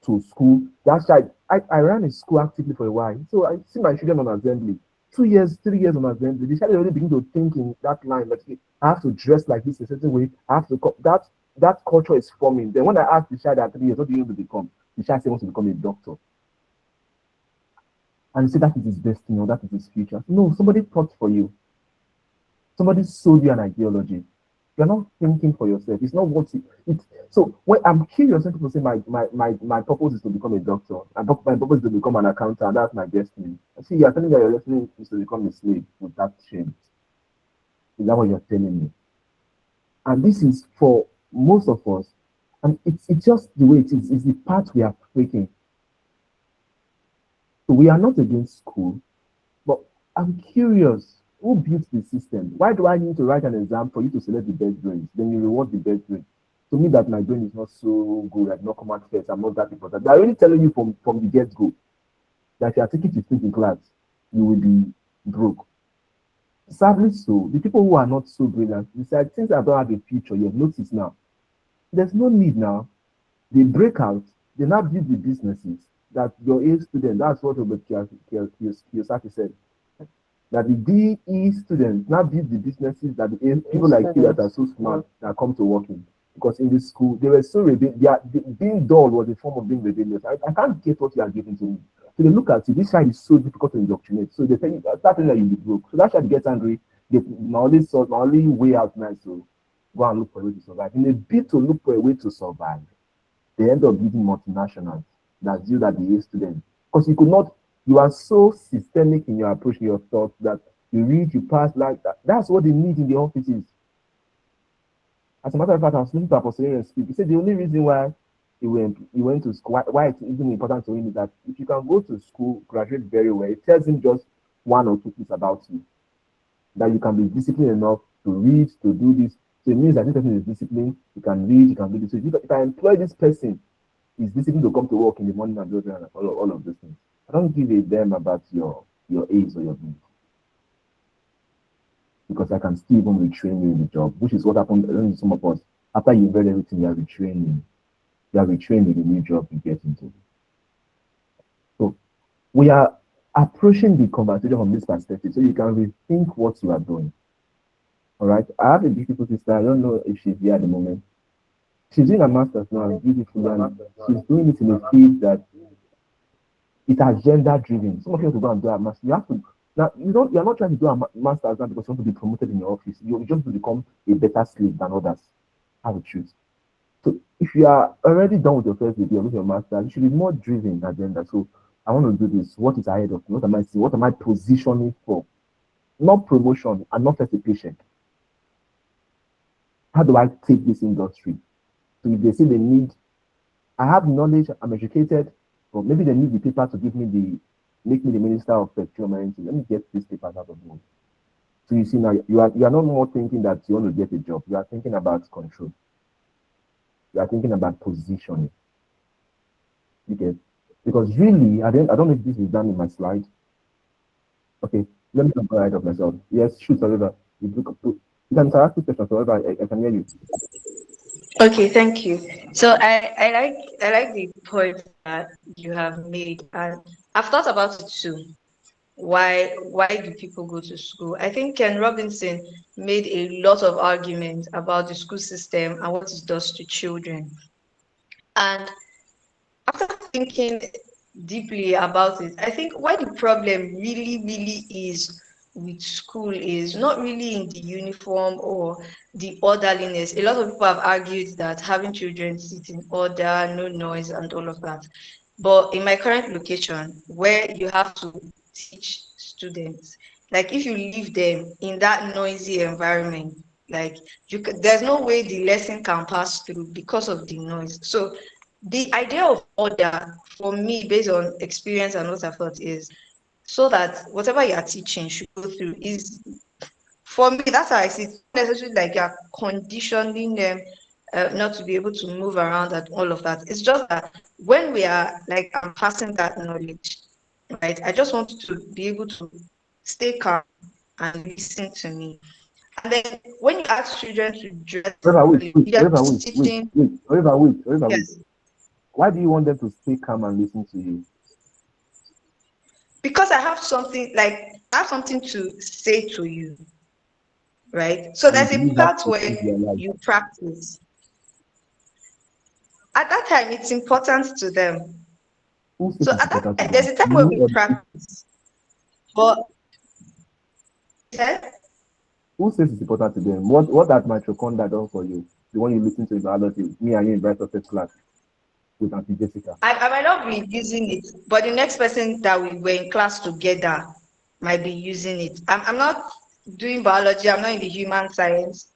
to school. That child, I ran a school actively for a while. So I see my children on assembly. 2 years, 3 years on assembly. The child already begin to think in that line that I have to dress like this a certain way. I have to that culture is forming. Then when I ask the child at 3 years, what do you want to become? The child says he wants to become a doctor. And you say that is his destiny or that is his future. No, somebody thought for you. Somebody sold you an ideology. You're not thinking for yourself. It's not what it's so when I'm curious when people say my purpose is to become a doctor, and my purpose is to become an accountant, that's my destiny. I see you're telling me that your destiny is to become a slave with that shame. Is that what you're telling me? And this is for most of us, and it's just the way it is, it's the path we are taking. So we are not against school, but I'm curious. Who built the system? Why do I need to write an exam for you to select the best brains? Then you reward the best brain. To me, that my brain is not so good, I did not come out first, I'm not that important. They're already telling you from the get-go that if you are taking 15 in class, you will be broke. Sadly so, the people who are not so brilliant decide since I don't have a future, you have noticed now. There's no need now. They break out, they now build the businesses that your A student, that's what Robert Kiyosaki said, that the DE students now build the businesses that the people like you that are so smart that come to work in. Because in this school, they were so being dull was a form of being rebellious. I can't get what you are giving to me. So they look at you, this side is so difficult to indoctrinate. So they tell you that thing that you'll be broke. So that child gets angry. My only way out now is to go and look for a way to survive. In a bid to look for a way to survive, they end up building multinationals that you that the A student. Because you could not, you are so systemic in your approach, your thoughts that you read, you pass like that. That's what they need in the offices. As a matter of fact, I was listening to Apostle speak. He said the only reason why he went to school, why it's even important to him is that if you can go to school, graduate very well, it tells him just one or two things about you. That you can be disciplined enough to read, to do this. So it means that this person is disciplined, you can read, you can do this. So if I employ this person, he's disciplined to come to work in the morning and do all of those things. I don't give a damn about your A's or your B's. Because I can still even retrain you in the job, which is what happened to some of us. After you read everything, you are retraining. You are retraining the new job you get into. So we are approaching the conversation from this perspective so you can rethink what you are doing. All right. I have a beautiful sister. I don't know if she's here at the moment. She's doing a master's now, beautiful, and she's doing it in a field that it's agenda driven. Some of you have to go and do a master's. You have to now you're not trying to do a master's now because you want to be promoted in your office. You just to become a better slave than others. Have a choose. So if you are already done with your first degree or with your master's, you should be more driven agenda. So I want to do this. What is ahead of me? What am I seeing? What am I positioning for? Not promotion. I'm not just a patient. How do I take this industry? So if they say they need, I have knowledge, I'm educated, or maybe they need the paper to make me the minister of procurement. Let me get these papers out of the way. So you see now, you are not more thinking that you want to get a job. You are thinking about control. You are thinking about positioning. Okay. Because really, I don't know if this is done in my slide. Okay, let me go ahead of myself. Yes, shoot, however. You can ask this question, however, I can hear you. Okay, thank you. So I like the point that you have made, and I've thought about it too. Why do people go to school? I think Ken Robinson made a lot of arguments about the school system and what it does to children. And after thinking deeply about it, I think why the problem really is with school is not really in the uniform or the orderliness. A lot of people have argued that having children sit in order, no noise, and all of that. But in my current location, where you have to teach students, like if you leave them in that noisy environment, like there's no way the lesson can pass through because of the noise. So the idea of order for me based on experience and what I thought is so that whatever you are teaching should go through is for me that's how I see it. Not necessarily like you're conditioning them not to be able to move around and all of that. It's just that when we are like I'm passing that knowledge, right? I just want to be able to stay calm and listen to me. And then when you ask children to dress However, properly, you are just teaching. wait. Yes. Why do you want them to stay calm and listen to you? Because I have something to say to you, right? So And there's do a you have part to where change their life? you practice. At that time, it's important to them. Who says So it's at that important to time, there's them? a time where You we or practice. But yeah, who says it's important to them? What has mitochondria done for you? The one you listen to in biology, me and you in Bright Success class with Auntie Jessica. I might not be using it, but the next person that we were in class together might be using it. I'm not doing biology, I'm not in the human science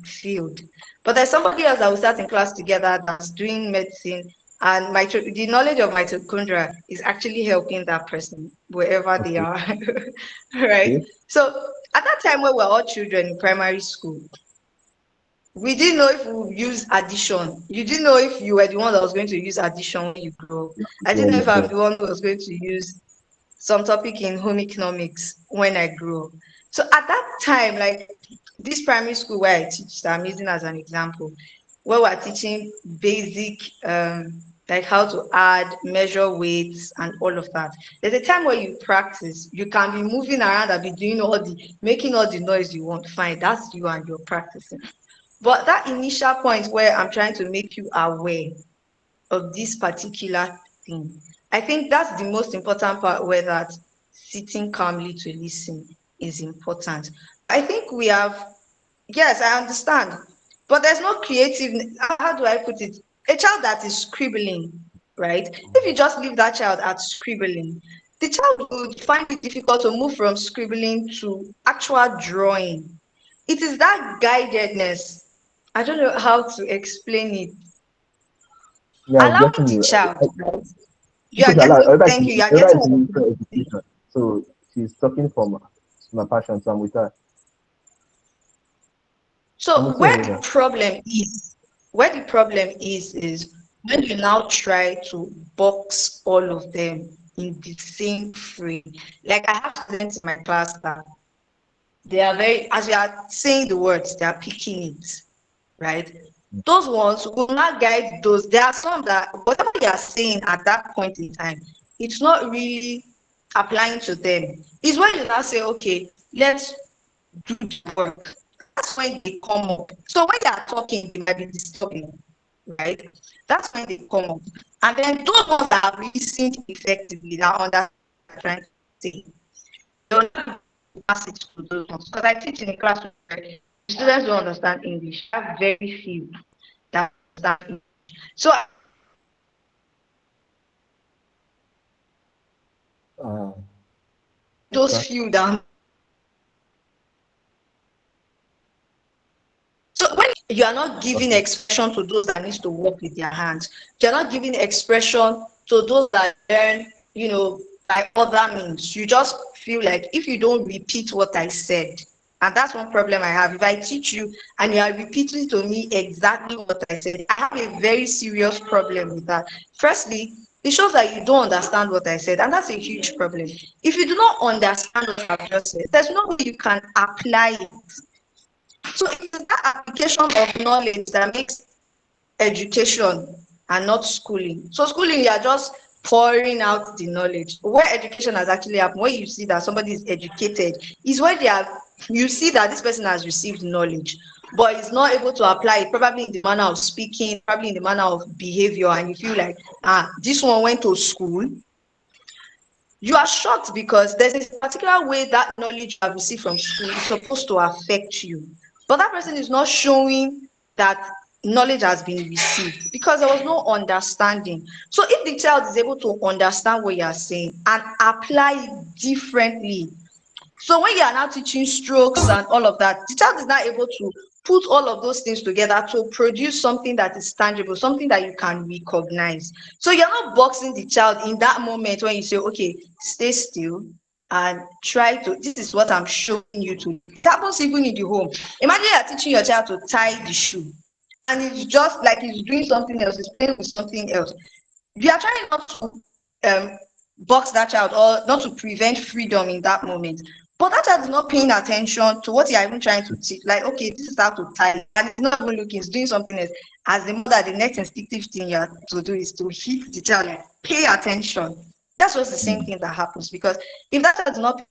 field, but there's somebody else that we sat in class together that's doing medicine, and the knowledge of mitochondria is actually helping that person wherever they Okay. are, right? Okay. So At that time when we were all children in primary school, we didn't know if we would use addition. You didn't know if you were the one that was going to use addition when you grow up. I Yeah, didn't know if yeah. I'm the one who was going to use some topic in home economics when I grew up. So at that time, like this primary school where I teach, that I'm using as an example, where we're teaching basic, like how to add, measure weights, and all of that. There's a time where you practice. You can be moving around and be doing making all the noise you want. Fine, that's you and you're practicing. But that initial point where I'm trying to make you aware of this particular thing, I think that's the most important part where that sitting calmly to listen is important. I think we have, yes, I understand, but there's no creative, how do I put it? A child that is scribbling, right? If you just leave that child at scribbling, the child would find it difficult to move from scribbling to actual drawing. It is that guidedness. I don't know how to explain it. Yeah, I'm Allowing getting the you. child, right? You are Because I like getting, everybody, thank you, you are getting everybody what is I'm for trying to say. education. So she's talking from my passion, so I'm with her. I'm So with you, where the Anita. problem is when you now try to box all of them in the same frame. Like I have students in my class that they are very, as you are saying the words, they are picking it, right? Those ones will not guide those. There are some that whatever you are saying at that point in time, it's not really applying to them. It's when you now say, okay, let's do the work. That's when they come up. So when they are talking, they might be disturbing, right? That's when they come up. And then those ones that have listened effectively, that understand what I'm trying to say, they'll not pass it to those ones. Because I teach in a classroom where students don't understand English. I have very few that understand English. So Uh, those okay. few that, so when you are not giving Okay. expression to those that needs to work with their hands, you're not giving expression to those that learn, by other means. You just feel like if you don't repeat what I said, and that's one problem I have. If I teach you and you are repeating to me exactly what I said, I have a very serious problem with that. Firstly, it shows that you don't understand what I said, and that's a huge problem. If you do not understand what I've just said, there's no way you can apply it. So it is that application of knowledge that makes education and not schooling. So schooling, you are just pouring out the knowledge. Where education has actually happened, where you see that somebody is educated, is where you see that this person has received knowledge, but is not able to apply it, probably in the manner of speaking, probably in the manner of behavior, and you feel like, this one went to school. You are shocked because there's a particular way that knowledge you have received from school is supposed to affect you. But that person is not showing that knowledge has been received because there was no understanding. So if the child is able to understand what you are saying and apply it differently, so when you are now teaching strokes and all of that, the child is not able to put all of those things together to produce something that is tangible, something that you can recognize. So you're not boxing the child in that moment when you say, okay, stay still and try to, this is what I'm showing you to. It happens even in the home. Imagine you're teaching your child to tie the shoe and it's just like he's doing something else, he's playing with something else. You are trying not to box that child or not to prevent freedom in that moment. But that child is not paying attention to what you are even trying to teach. Like, okay, this is how to tie, and it's not even looking, it's doing something else. As the mother, the next instinctive thing you have to do is to hit the child, like, pay attention. That's just the same thing that happens because if that child is not,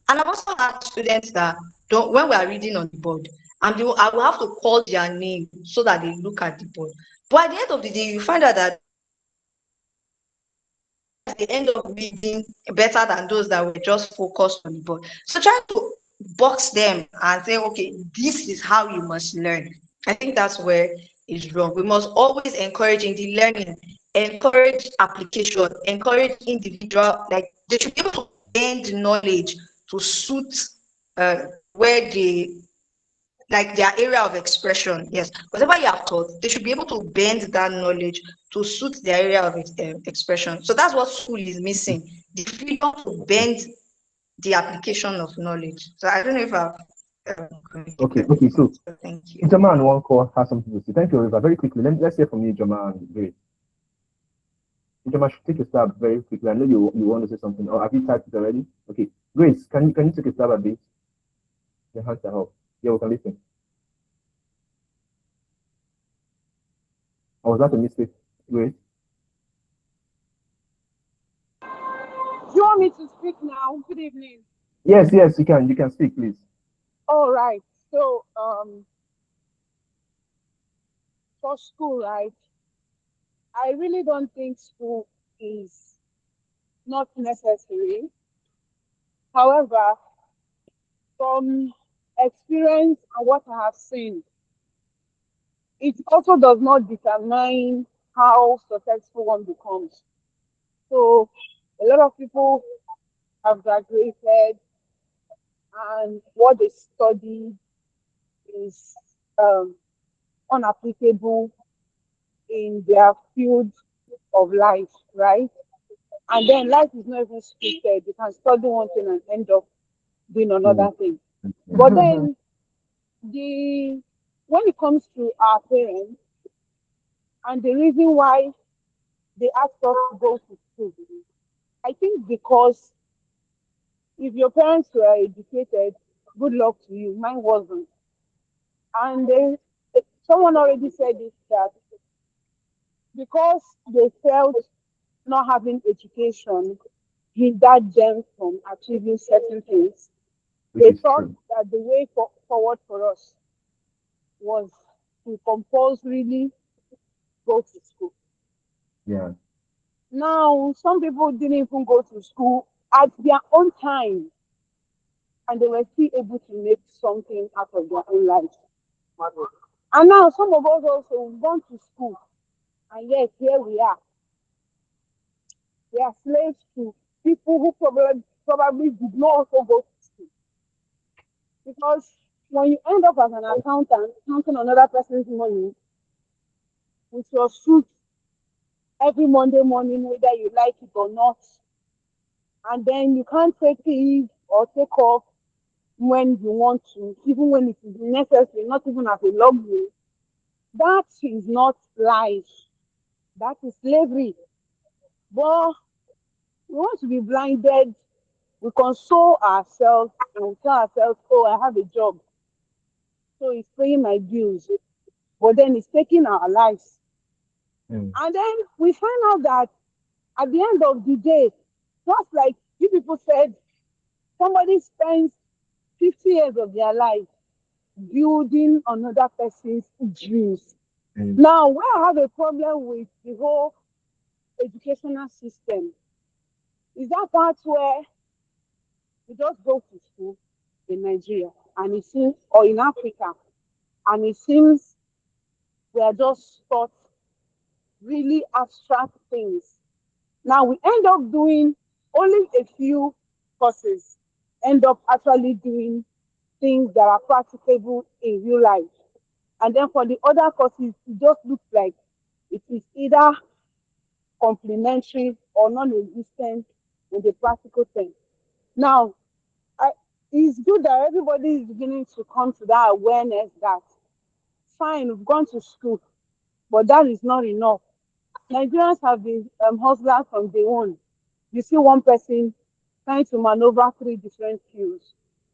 and I've also had students that don't, when we are reading on the board, and I will have to call their name so that they look at the board. But at the end of the day, you find out that they end up reading better than those that were just focused on the board. So trying to box them and say, okay, this is how you must learn. I think that's where it's wrong. We must always encourage in the learning, encourage application, encourage individual, like they should be able to bend knowledge to suit where they, like their area of expression. Yes, whatever you have taught, they should be able to bend that knowledge to suit their area of expression. So that's what school is missing. the freedom to bend the application of knowledge. So I don't know if I've Okay, communicated. okay. So So thank you. Jama and one call has something to say. Thank you, River. Very quickly, let's hear from you, Jama and Grace. Jama, should take a stab very quickly. I know you want to say something, or have you typed it already? Okay, Grace, can you take a stab at this? Your hands are up. Yeah, we can listen. Or was that a mistake, Grace? Do you want me to speak now? Good evening. Yes, yes, you can. You can speak, please. All right. So, for school, right? I really don't think school is not necessary. However, from experience and what I have seen, it also does not determine how successful one becomes. So, a lot of people have graduated, and what they study is um, unapplicable in their field of life, right? And then life is not even scripted. You can study one thing and end up doing Mm, another thing. But mm, then the when it comes to our parents and the reason why they ask us to go to school, I think because if your parents were educated, good luck to you. Mine wasn't. And then someone already said this that because they felt not having education hindered them from achieving certain things. which They is thought true. that the way forward for us was to compulsorily go to school. Yeah. Now, some people didn't even go to school at their own time, and they were still able to make something out of their own life. And now, some of us also we've gone to school, and yet here we are. We are slaves to people who probably did not also go to school. Because when you end up as an accountant, counting another person's money with your suit every Monday morning, whether you like it or not, and then you can't take leave or take off when you want to, even when it is necessary, not even as a luxury, that is not life. That is slavery. But we want to be blinded. We console ourselves and tell ourselves, oh, I have a job. So it's paying my bills. But then it's taking our lives. Mm, And then we find out that at the end of the day, just like you people said, somebody spends 50 years of their life building another person's dreams. mm, Now, where I have a problem with the whole educational system is that part where we just go to school in Nigeria and it seems, or in Africa, and it seems we are just taught really abstract things. Now we end up doing only a few courses, end up actually doing things that are practicable in real life. And then for the other courses, it just looks like it is either complementary or non-existent in the practical sense. Now, I, it's good that everybody is beginning to come to that awareness that fine, we've gone to school, but that is not enough. Nigerians have been hustlers from day one. You see one person trying to maneuver three different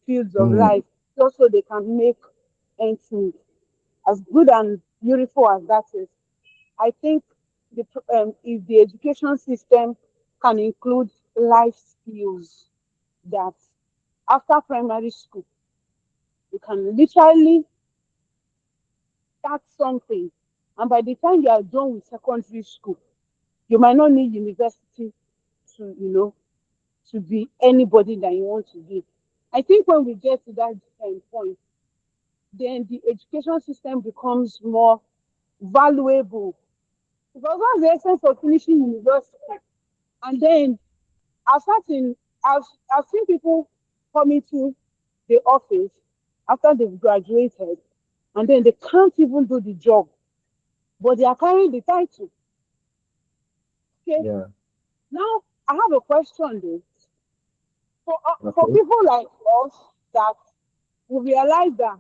fields of mm, life, just so they can make ends meet. As good and beautiful as that is, I think if the education system can include life skills that after primary school, you can literally start something. And by the time you are done with secondary school, you might not need university to, to be anybody that you want to be. I think when we get to that point, then the education system becomes more valuable. Because that's the essence of finishing university. And then I've started, I've, I've seen people come into the office after they've graduated and then they can't even do the job, but they are carrying the title. Okay. yeah. Now, I have a question though. For Okay. people like us that we realize that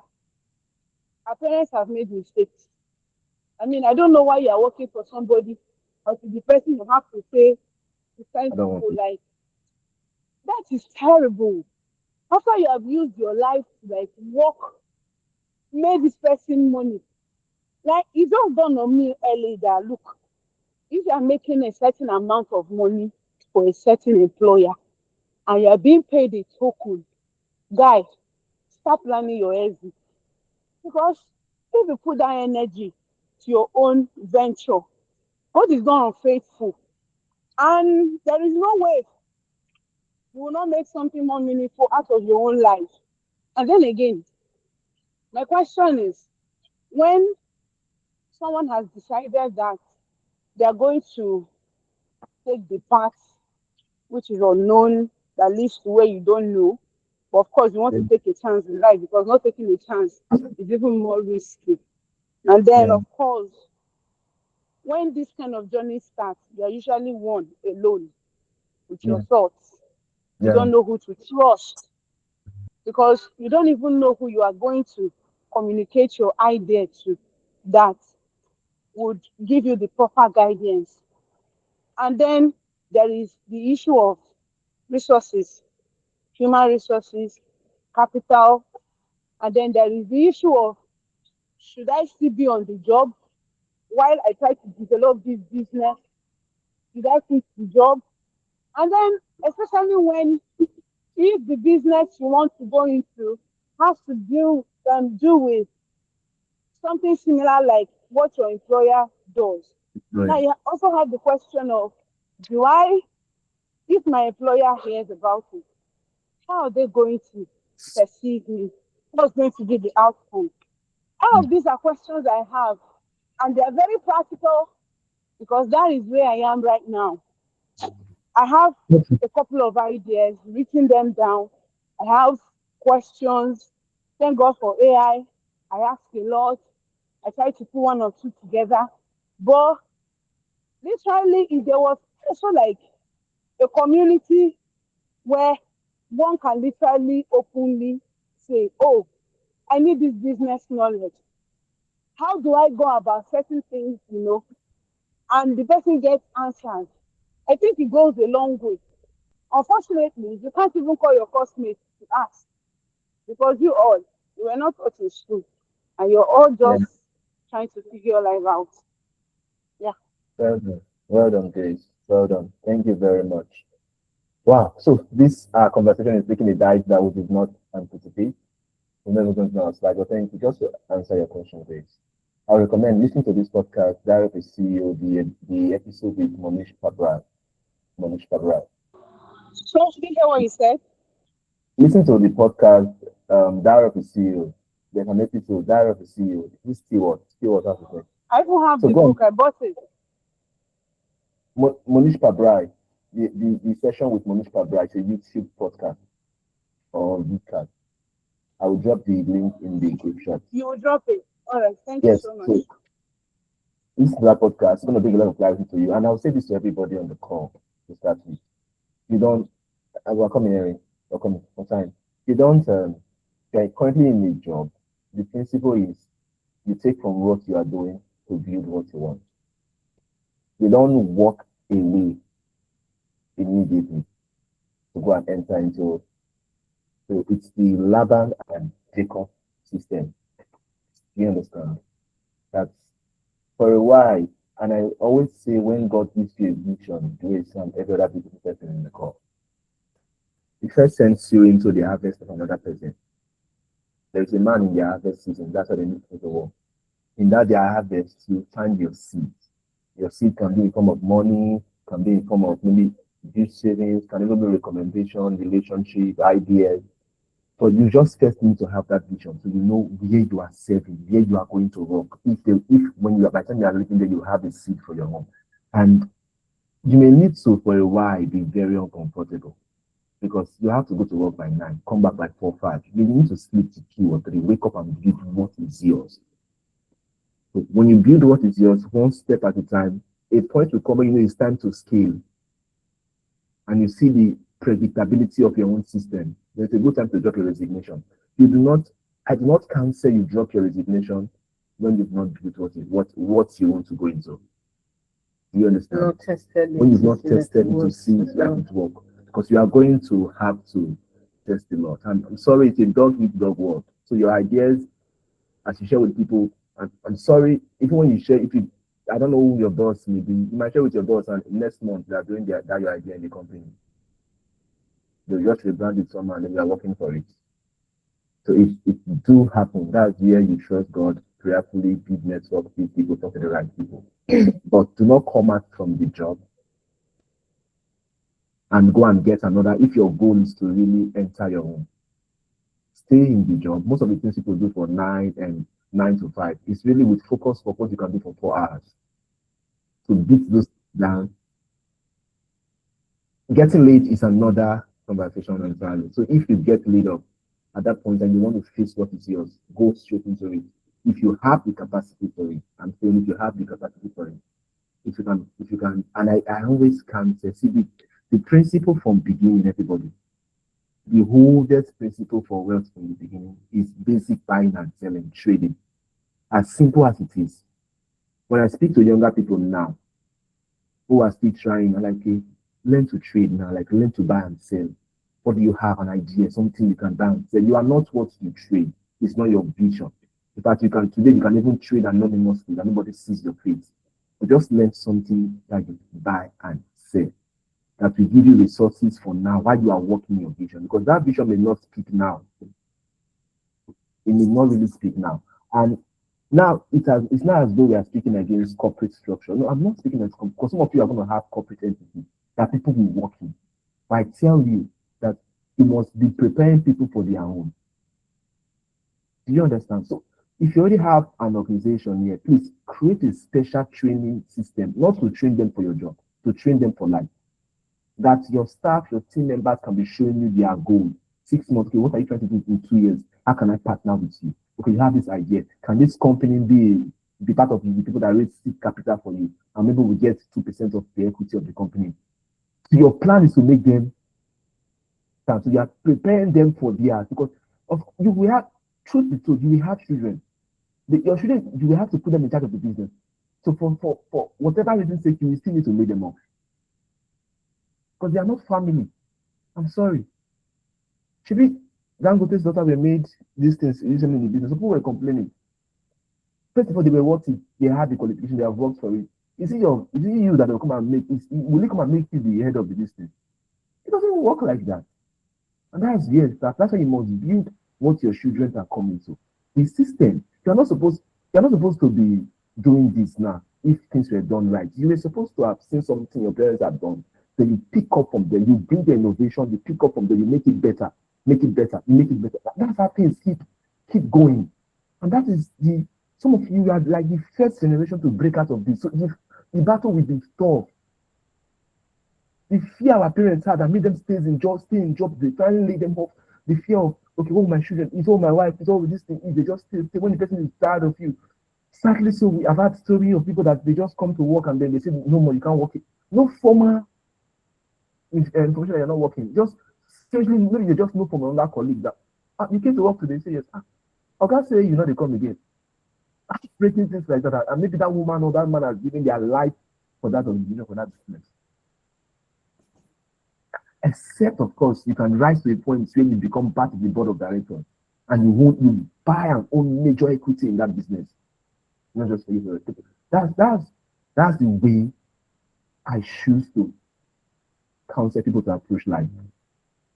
our parents have made mistakes. I mean, I don't know why you are working for somebody or to the person you have to say to I send don't want people to. like that is terrible. After you have used your life to like work, made this person money. Like it just dawned on me early that look, if you are making a certain amount of money for a certain employer and you are being paid a token, guy, start planning your exit. Because if you put that energy to your own venture, God is not unfaithful. And there is no way you will not make something more meaningful out of your own life. And then again, my question is when someone has decided that they are going to take the path which is unknown, that leads to where you don't know, but of course, you want Yeah. to take a chance in life because not taking a chance is even more risky. And then, Yeah. of course, when this kind of journey starts, you're usually one alone with your Yeah. thoughts. You Yeah. don't know who to trust because you don't even know who you are going to communicate your idea to that would give you the proper guidance. And then there is the issue of resources, human resources, capital, and then there is the issue of should I still be on the job while I try to develop this business? Should I quit the job? And then, especially when if the business you want to go into has to do with something similar like what your employer does. Now Right. you also have the question of do I, if my employer hears about it, how are they going to perceive me? What's going to be the outcome? All Mm. of these are questions I have, and they are very practical because that is where I am right now. I have a couple of ideas, written them down. I have questions. Thank God for AI. I ask a lot. I try to put one or two together. But literally, if there was also like a community where one can literally openly say, oh, I need this business knowledge. How do I go about certain things, and the person gets answers? I think it goes a long way. Unfortunately, you can't even call your classmates to ask because you were not taught in school and you're all Yeah. just trying to figure your life out. Yeah. Well done. Well done, Grace. Well done. Thank you very much. Wow. So this conversation is taking a dive that we did not anticipate. We're never going to know our slide, but thank you. Just to answer your question, Grace. I recommend listening to this podcast, Direct with CEO, the episode with Monish Pabrai. Monish Pabrai. So, did you hear what you said? Listen to the podcast, Direct with CEO. There's an episode, Direct with CEO. This Stewart. Stewart, that's his name. I even have So the go on. book. I bought it. Monish Pabrai. The session with Monish Pabrai is a YouTube podcast or podcast. I will drop the link in the group chat. You will drop it. All right. Thank you Yes, so much. so this is that podcast. It's going to bring a lot of clarity to you. And I'll say this to everybody on the call to start with. You don't, welcome here, welcome on time. You don't, you're currently in a job. The principle is you take from what you are doing to build what you want. You don't walk away immediately to go and enter into. So it's the Laban and Jacob system. Do you understand? That's for a while. And I always say when God gives you a vision, do it some every other beautiful person in the call. He first sends you into the harvest of another person. There's a man in the harvest season. That's what they need to the work. In that their harvest, you find your seed. Your seed can be in form of money, can be in form of maybe youth savings, can even be recommendation, relationship, ideas. But you just first need to have that vision so you know where you are serving, where you are going to work. If when you are by the time you are living there, you have a seed for your home. And you may need to for a while be very uncomfortable because you have to go to work by 9, come back by 4, 5. You need to sleep to 2 or 3, wake up and build what is yours. So when you build what is yours, one step at a time, a point will come when you know it's time to scale. and you see the predictability of your own system, then it's a good time to drop your resignation. You do not, I do not counsel you drop your resignation when you've not built what you want to go into. Do you understand? Not tested When it you've to not see that tested it it to works see as that well. it work, because you are going to have to test a lot. And I'm sorry, it's a dog eat dog world. So your ideas, as you share with people, and I'm sorry, even when you share, if you, I don't know who your boss may be, you might share with your boss, and next month they are doing that your idea in the company. They'll just rebrand it somehow, and then you are working for it. So if it do happen, that's where you trust God, prayerfully build network, build people, talk to the right people. But do not come out from the job and go and get another. If your goal is to really enter your own, stay in the job. Most of the things people do for 9 to 5 is really with focus for what you can do for 4 hours. To beat those down. Getting laid is another conversation entirely. So if you get laid up at that point and you want to face what is yours, go straight into it. If you have the capacity for it, I'm saying if you have the capacity for it, if you can, and I always can say, see the principle from beginning, everybody, the oldest principle for wealth from the beginning is basic buying and selling, trading. As simple as it is. When I speak to younger people now who are still trying, I'm like, hey, learn to trade now, like learn to buy and sell. What do you have? An idea, something you can buy and sell. You are not what you trade. It's not your vision. In fact, today you can even trade anonymously that nobody sees your face. But just learn something that you buy and sell. That will give you resources for now while you are working your vision. Because that vision may not speak now. It may not really speak now. And now it's not as though we are speaking against corporate structure. No, I'm not speaking as because some of you are going to have corporate entities that people will work in. But I tell you that you must be preparing people for their own. Do you understand? So if you already have an organization here, please create a special training system, not to train them for your job, to train them for life. That your staff, your team members can be showing you their goal. 6 months, okay, what are you trying to do in 2 years? How can I partner with you? Okay, you have this idea. Can this company be part of the people that raise seed capital for you? And maybe we get 2% of the equity of the company. So your plan is to make them stand. So you are preparing them for theirs because you will have, truth be told, you will have children. Your children, you will have to put them in charge of the business. So for whatever reason sake, you will still need to lay them off. Because they are not family. I'm sorry. Chibi Dangote's daughter were made these things recently in the business. So people were complaining. First of all, they were working. They had the qualification. They have worked for it. Is it you that will come and make it? Will it come and make you the head of the business? It doesn't work like that. And that's why you must build what your children are coming to. The system. You're not supposed to be doing this now if things were done right. You were supposed to have seen something your parents have done. Then you pick up from there, you bring the innovation, you pick up from there, you make it better, you make it better. That's how things keep going. And that is some of you are like the first generation to break out of this. So the battle will be tough. The fear our parents had that made them stay in jobs, they finally lay them off. The fear of, okay, all my children, it's all my wife, it's all with this thing, if they just stay when the person is tired of you. Sadly, so we have had stories of people that they just come to work and then they say, no more, you can't work it. No formal information that you're not working. Just strangely, maybe you just know from another colleague that you came to work today, say yes. I can't say you know they come again. Breaking things like that, and maybe that woman or that man has given their life for that organization, for that business. Except, of course, you can rise to a point where you become part of the board of directors and you buy and own major equity in that business. Not just for you. That's the way I choose to counsel people to approach life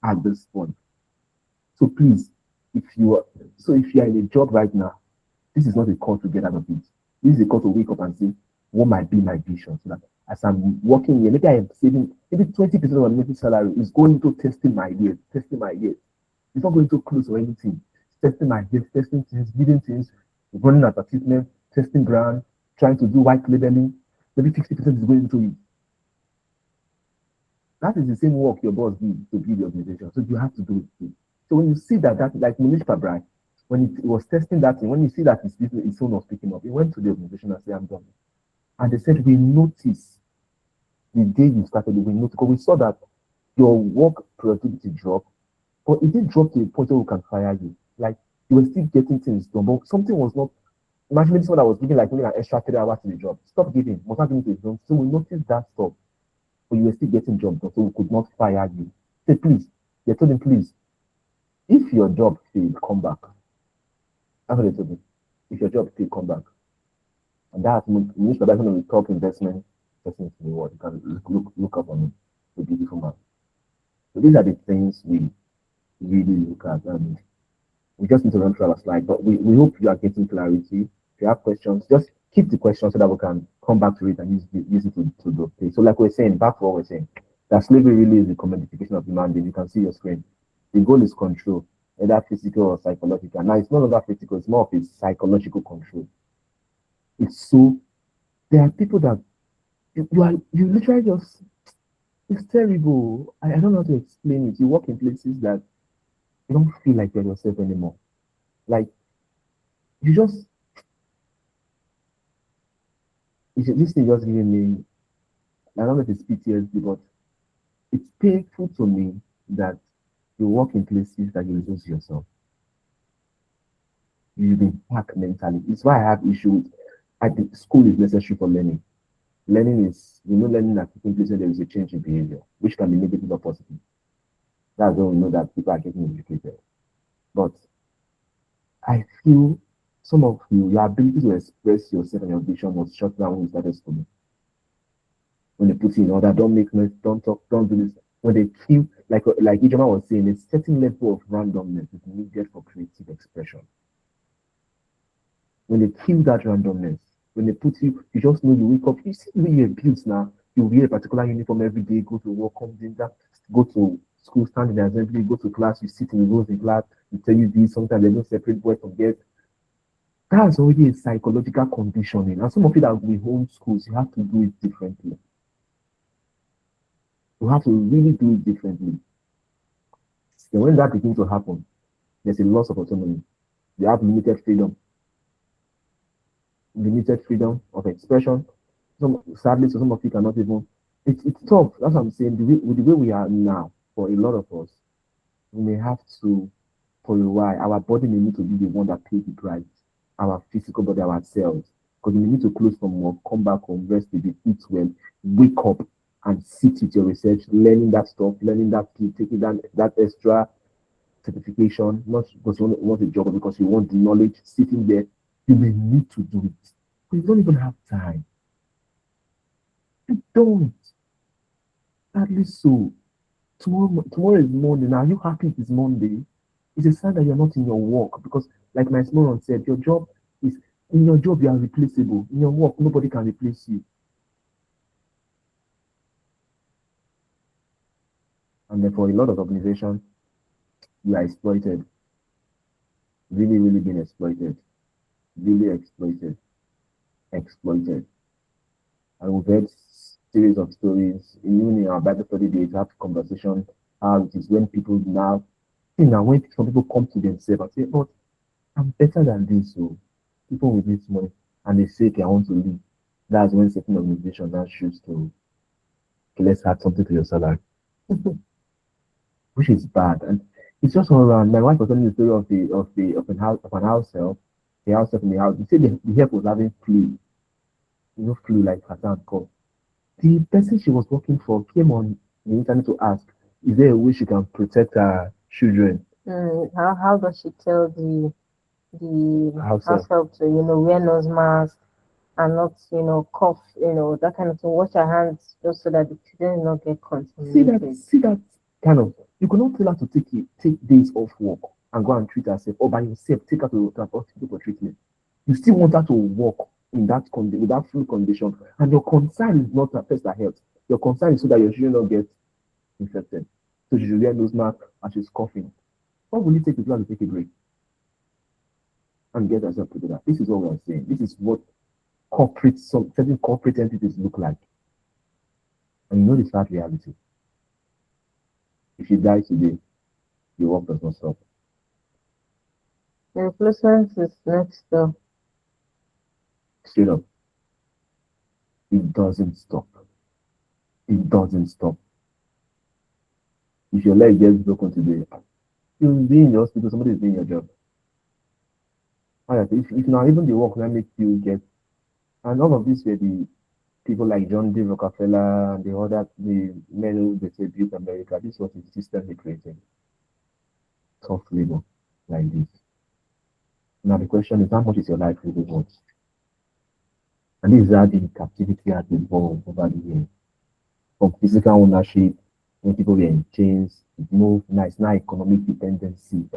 at this point. So please, if you are in a job right now, this is not a call to get out of it. This is a call to wake up and say, what might be my vision? So that as I'm working here, maybe I am saving, maybe 20% of my monthly salary is going to testing my ideas. It's not going to close or anything. Testing my ideas, testing things, building things, running advertisement, testing brand, trying to do white labeling. Maybe 50% is going into it. That is the same work your boss did to build the organization. So you have to do it too. So when you see that like Munish Pabrai, when it was testing that thing, when you see that his phone was picking up, he went to the organization and said, I'm done. And they said, we noticed the day you started, we noticed, because we saw that your work productivity drop, or it did drop to a point where we can fire you. Like you were still getting things done, but something was not. Imagine someone that was giving like maybe an extra 3 hours to the job. Stop giving, must not giving to his own. So we noticed that stuff, but you were still getting job done, so we could not fire you. Say please, they told him please, if your job failed, come back. That's what they told me. If your job failed, come back. And that means that one of the top investment persons in the world. You can look up on him, a beautiful man. So these are the things we really look at, and we just need to run through our slide. But we hope you are getting clarity. If you have questions, just keep the questions so that we can come back to it and use it to the. So like we're saying, back to what we're saying, that slavery really is the commodification of human being. You can see your screen. The goal is control, either physical or psychological. Now it's no longer physical, it's more of a psychological control. It's so there are people that you literally just it's terrible. I don't know how to explain it. You walk in places that you don't feel like you're yourself anymore. Like you just this thing just giving me I don't know if it's PTSD, but it's painful to me that you walk in places that you lose yourself. You've been packed mentally. It's why I have issues. I think school is necessary for learning. Learning is, learning at taking place when there is a change in behavior, which can be negative or positive. That's when we know that people are getting educated. But I feel some of your ability to express yourself and your vision was shut down when you started schooling. When they put you in order, don't make noise, don't talk, don't do this. When they kill, like Ijoma was saying, a certain level of randomness is needed for creative expression. When they kill that randomness, when they put you, you just know you wake up, you see the way you're built now. You wear a particular uniform every day, go to work, come in that, go to school, stand in the assembly, go to class, you sit in the rows in class, you tell you this, sometimes they don't separate boys from girls. That's already a psychological conditioning. And some of it that we home schools, you have to do it differently. You have to really do it differently. And when that begins to happen, there's a loss of autonomy. You have limited freedom of expression. Sadly, so some of you cannot even. It's tough. That's what I'm saying. With the way we are now, for a lot of us, we may have to, for a while, our body may need to be the one that pays the price. Our physical body, ourselves, because we need to close from work, come back home, rest a bit, eat well, wake up, and sit with your research, learning that stuff, learning that skill, taking that extra certification, not because you want a job, but because you want the knowledge, sitting there, you may need to do it. But you don't even have time. You don't. At least so. Tomorrow is Monday. Now, are you happy it is Monday? It's a sign that you're not in your work because, like my small one said, your job is in your job, you are replaceable. In your work, nobody can replace you. And then for a lot of organizations, you are exploited. Really, really being exploited. Really exploited. Exploited. And we've heard series of stories. In our Bible study days, have conversation how it is when people now, when some people come to themselves and say, but I'm better than this, so people with this money, and they say, okay, I want to leave. That's when certain organizations now choose to, okay, let's add something to your salary, which is bad. And it's just all around. My wife was telling the story of an house help, the house help in the house. He said the help was having flu, flu like Hassan called. The person she was working for came on the internet to ask, is there a way she can protect her children? How does she tell the House house help to wear nose mask and not cough, that kind of thing, wash her hands just so that the children not get contaminated. See that kind of you cannot tell her to take days off work and go and treat herself or by yourself, take her to hospital for treatment. You still want her to work in that with that flu condition, and your concern is not to affect her health. Your concern is so that your children don't get infected. So she should wear nose mask and she's coughing. What will it take to take a break and get herself together? This is what we're saying. This is what certain corporate entities look like. And you know the sad reality. If you die today, your work does not stop. Influence is next door. Straight up. It doesn't stop. It doesn't stop. If your leg gets broken today, you'll be in the hospital, somebody is doing your job. Alright, if now even the work that makes you get, and all of this were the people like John D. Rockefeller and the other, the men who they say built America. This was the system they created. Tough labor like this. Now the question is, how much is your life really worth? And this is how the captivity has evolved over the years. From physical ownership, when people were in chains, it moved, now it's now economic dependency.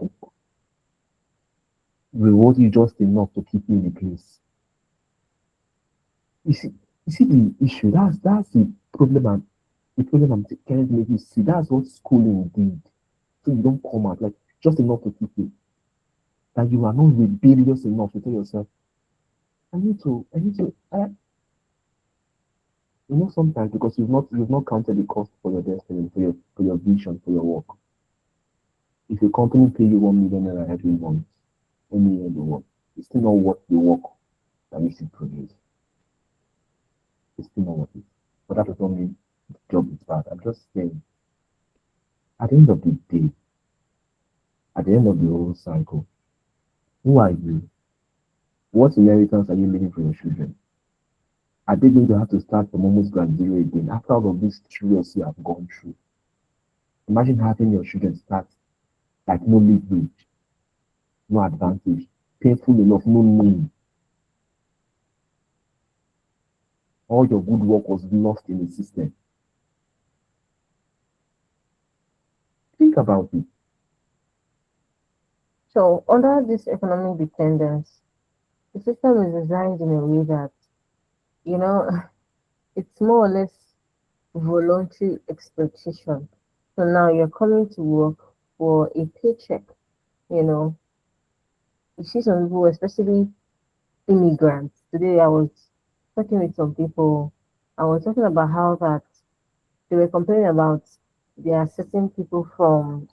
Reward you just enough to keep you in the place. You see, you see the issue. That's the problem. The problem I'm trying to make you see. That's what schooling did. So you don't come out like just enough to keep you. That you are not rebellious enough to tell yourself, sometimes because you've not counted the cost for your destiny, for your vision, for your work. If a company pay you 1 million naira every month, 1 million every month, it's still not worth the work that you should produce. It's still not worth it. But that does not mean the job is bad. I'm just saying, at the end of the day, at the end of the whole cycle, who are you? What inheritance are you leaving for your children? Are they going to have to start from almost ground zero again after all of this years you have gone through? Imagine having your children start like no leverage, no advantage, painful enough, no name. All your good work was lost in the system. Think about it. So under this economic dependence, the system is designed in a way that, it's more or less voluntary exploitation. So now you're coming to work for a paycheck, you see some people, especially immigrants. Today I was talking with some people. I was talking about how that they were complaining about there are certain people from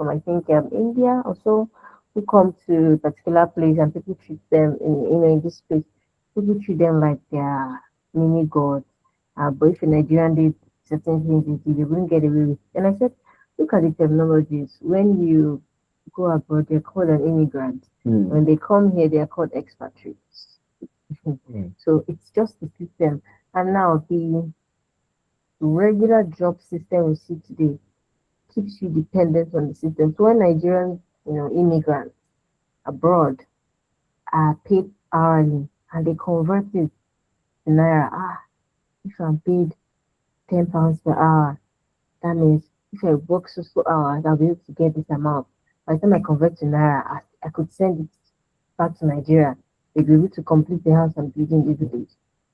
I think India or so who come to a particular place and people treat them in this place. People treat them like they are mini gods. But if a Nigerian did certain things, they wouldn't get away with. And I said, look at the terminologies. When you go abroad, they're called an immigrant. When they come here, they are called expatriates. So it's just the system. And now the regular job system we see today keeps you dependent on the system. So when Nigerian, immigrants abroad are paid hourly and they convert it to naira, if I'm paid £10 per hour, that means if I work so hours, I'll be able to get this amount. By the time I convert to naira, I could send it back to Nigeria. They'll be able to complete the house I'm building every day.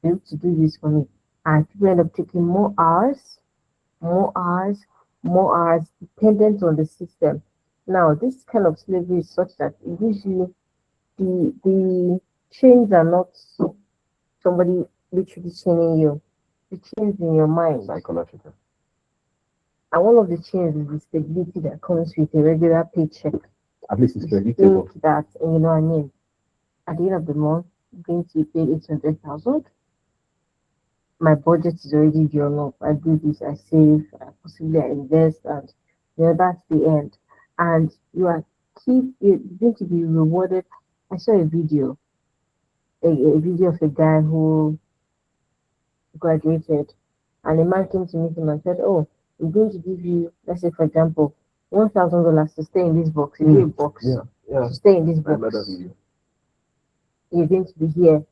They'll be able to do this for me. And people end up taking more hours, dependent on the system. Now, this kind of slavery is such that it gives you the chains are not somebody literally chaining you. The chains in your mind. Psychological. And one of the chains is the stability that comes with a regular paycheck. At least it's predictable. That, you know what I mean? At the end of the month, I'm going to pay 800,000. My budget is already drawn up. I do this, I save, possibly I invest, and that's the end. And you're going to be rewarded. I saw a video, a video of a guy who graduated, and a man came to meet him and said, "Oh, we're going to give you, let's say, for example, $1,000 to stay in this box. If you're a box, to stay in this box. You're going to be here.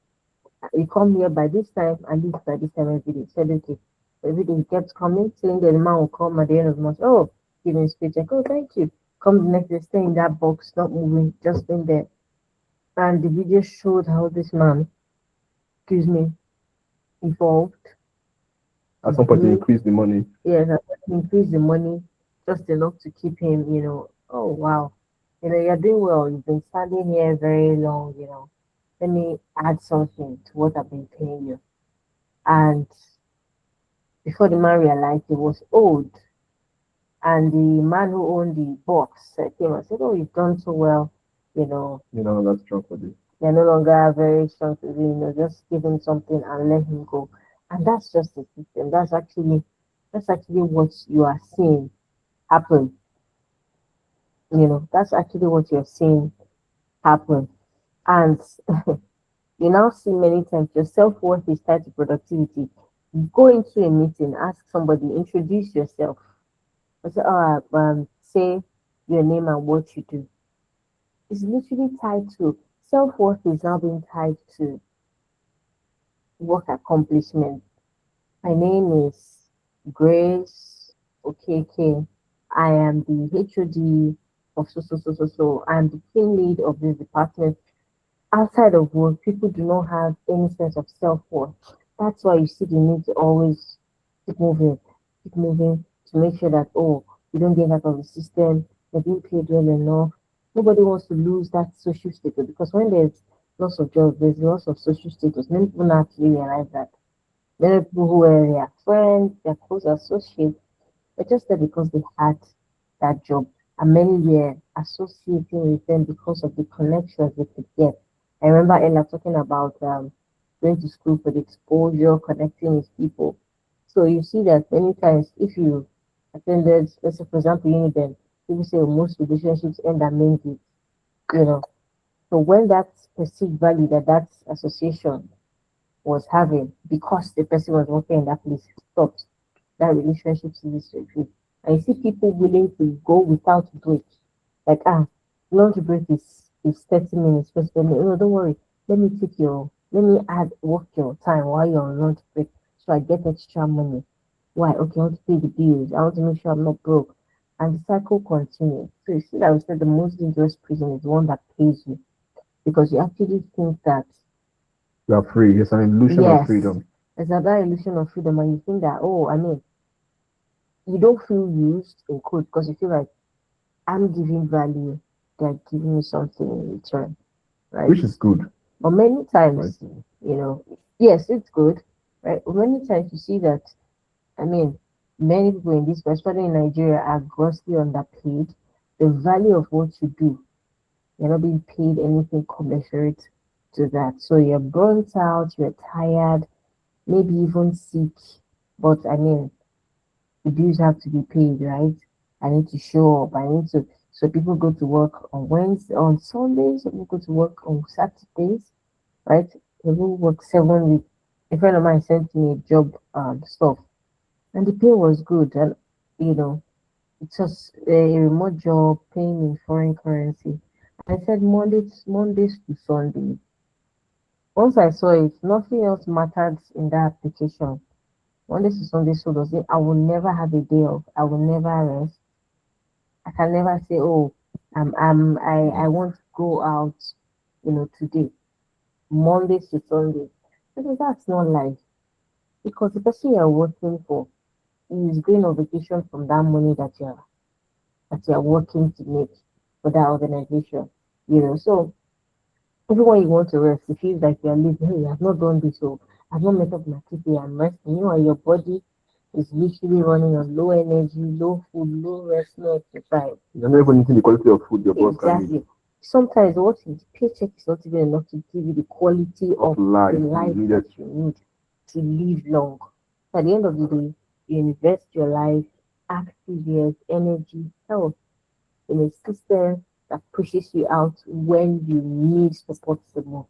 You come here by this time and this by this time every day." Said okay. Every day he kept coming, saying that the man will come at the end of the month. Oh, give him his paycheck. Oh, thank you. Come the next day, stay in that box, not moving, just in there. And the video showed how this man, evolved. At some point, he increased the money. Yes, increased the money just enough to keep him, oh, wow. You're doing well. You've been standing here very long, Let me add something to what I've been paying you. And before the man realized he was old, and the man who owned the box came and said, "Oh, you've done so well, You're no longer strong for this. You're no longer very strong for this, just give him something and let him go." And that's just the system. That's actually what you are seeing happen. That's actually what you're seeing happen. And you now see many times your self-worth is tied to productivity. Go into a meeting, ask somebody, introduce yourself. Say your name and what you do. It's literally tied to self-worth is now being tied to work accomplishment. My name is Grace Okeke. I am the HOD of so. I'm the team lead of this department. Outside of work, people do not have any sense of self-worth. That's why you see the need to always keep moving to make sure that, oh, you don't get out of the system, you're being paid well enough. Nobody wants to lose that social status because when there's loss of jobs, there's loss of social status. Many people not actually realize that. Many people who were their friends, their close associates, but just that because they had that job, and many were associating with them because of the connections they could get. I remember Ella talking about going to school for the exposure, connecting with people. So you see that many times if you attended, let's say for example, Uniden, people say most relationships end at main gate, you know. So when that perceived value that association was having because the person was working in that place stopped, that relationship ceases to exist. And you see people willing to go without break. Like, lunch break is 30 minutes. First, no, don't worry. Let me add work your time while you're on lunch break so I get extra money. Why? Okay, I want to pay the bills. I want to make sure I'm not broke. And the cycle continues. So you see that we said the most dangerous prison is the one that pays you because you actually think that You are free. It's an illusion of yes, freedom. it's another illusion of freedom, and you think that you don't feel used in code because you feel like I'm giving value, they're giving me something in return, right? Which is good. But many times, Right. Yes, it's good, right? But many times you see that, I mean, many people in this, especially in Nigeria, are grossly underpaid. The value of what you do, you're not being paid anything commensurate to that. So you're burnt out, you're tired, maybe even sick. But I mean, the bills have to be paid, right? I need to show up. I need to. So people go to work on Wednesday, on Sundays. People go to work on Saturdays, right? People work 7 weeks. A friend of mine sent me a job stuff, and the pay was good, and you know it was a remote job paying in foreign currency. I said Mondays to Sundays. Once I saw it, nothing else mattered in that application. Mondays to Sundays, so does it? I will never have a day off. I will never rest. I can never say, oh, I want to go out, today, Mondays to Sundays. Because that's not life. Because the person you're working for is going on vacation from that money that you're working to make for that organization. So even when you want to rest, it feels like you're lazy. Hey, I've not done this, so I've not met up my KPI. I'm resting. Your body is literally running on low energy, low food, low rest, no exercise. You're not even eating the quality of food your boss can eat. Exactly. Sometimes what is paycheck is not even enough to give you the quality of life the life needed. that you need to live long. So at the end of the day, you invest your life, active years, energy, health in a system that pushes you out when you need support the most.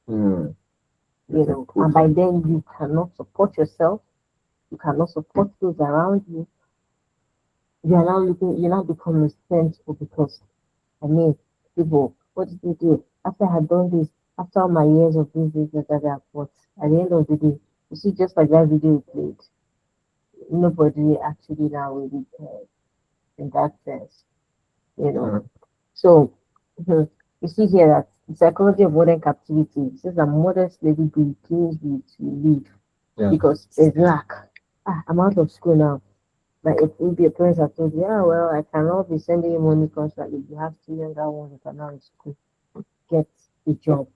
Hmm. And by then you cannot support yourself, you cannot support those around you. You now become resentful because I mean, people, what did you do? After I had done this, after all my years of this, but at the end of the day, you see, just like that video you played, nobody actually now really cares in that sense, you know. Hmm. So, you see here that the psychology of modern captivity says that modern slavery begins with you leave because there's lack. I'm out of school now. But if maybe your parents have told you, well, I cannot be sending you money constantly. You have two younger ones that are now in school. Get a job.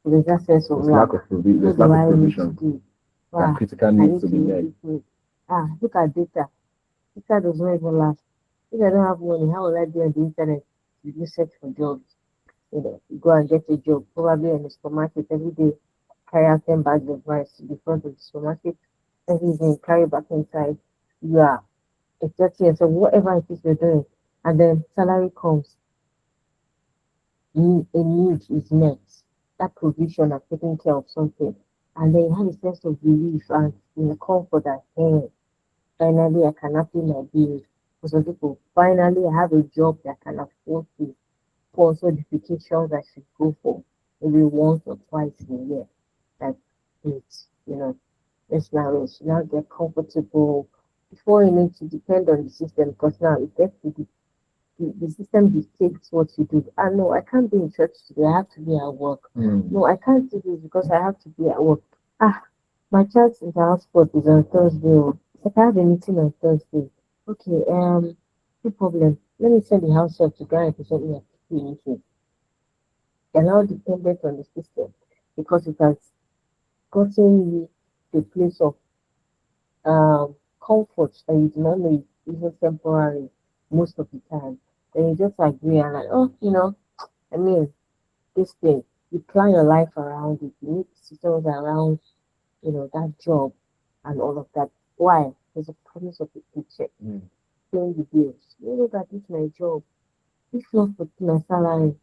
So there's that sense of There's lack. lack of provision. What There's lack do of I need to provision do? that critical I needs need to to be make met. this money. Look at data. Data does not even last. If I don't have money, how will I be on the internet? You search for jobs. You go and get a job, probably in the supermarket every day. Carry out 10 bags of rice to the front of the supermarket. Every evening, carry back inside. You are exactly. And so whatever it is you're doing, and then salary comes, a need is met, that provision of taking care of something, and then you have a sense of relief and comfort that hey, finally I can pay my bills. For some people, finally I have a job that can afford to sponsor the vacations I should go for maybe once or twice in a year. Like it's it's now you now get comfortable before you need to depend on the system because now it gets to the system dictates what you do. Ah, no, I can't be in church today. I have to be at work. No, I can't do this because I have to be at work. Ah, my child's inter sport is on Thursday. Oh. If I have a meeting on Thursday, okay, no problem. Let me send the house help to go and present me a meeting. They're now dependent on the system because it has gotten you to a place of comfort that you do not know is even temporary most of the time. Then you just agree and like, oh, I mean, this thing, you plan your life around it, you make decisions around, that job and all of that. Why? There's a promise of a paycheck, paying the bills. You know that this is my job. If not for my salary,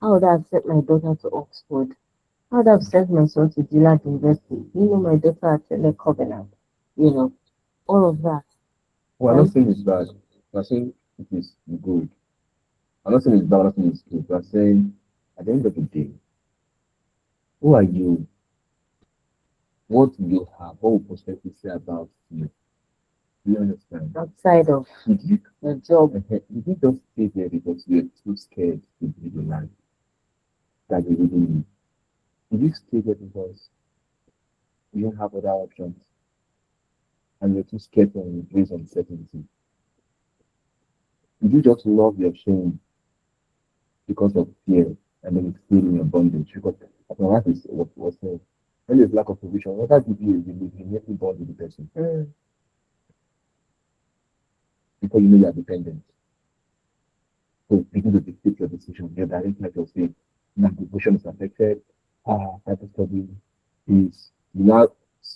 how would I have sent my daughter to Oxford? How would I have sent my son to Dillard University? My daughter attended Covenant, you know, all of that. Well, I'm not saying it's bad. I'm saying it is good. I'm not saying it's bad. I'm not saying it's good. I'm saying at the end of the day, who are you? What do you have? What would perspective say about you? Do you understand? Outside of Did you your job, did you just stay there because you're too scared to live the life that you really need? Did you stay there because you don't have other options and you're too scared to embrace uncertainty? Did you just love your shame because of fear and then it's still in your bondage? Because as my wife was saying, when there's lack of provision, what that gives you is you immediately bond with the person because you know you are dependent. So begin to dictate your decision, your direction of your faith. Now devotion is affected. Type of study is you now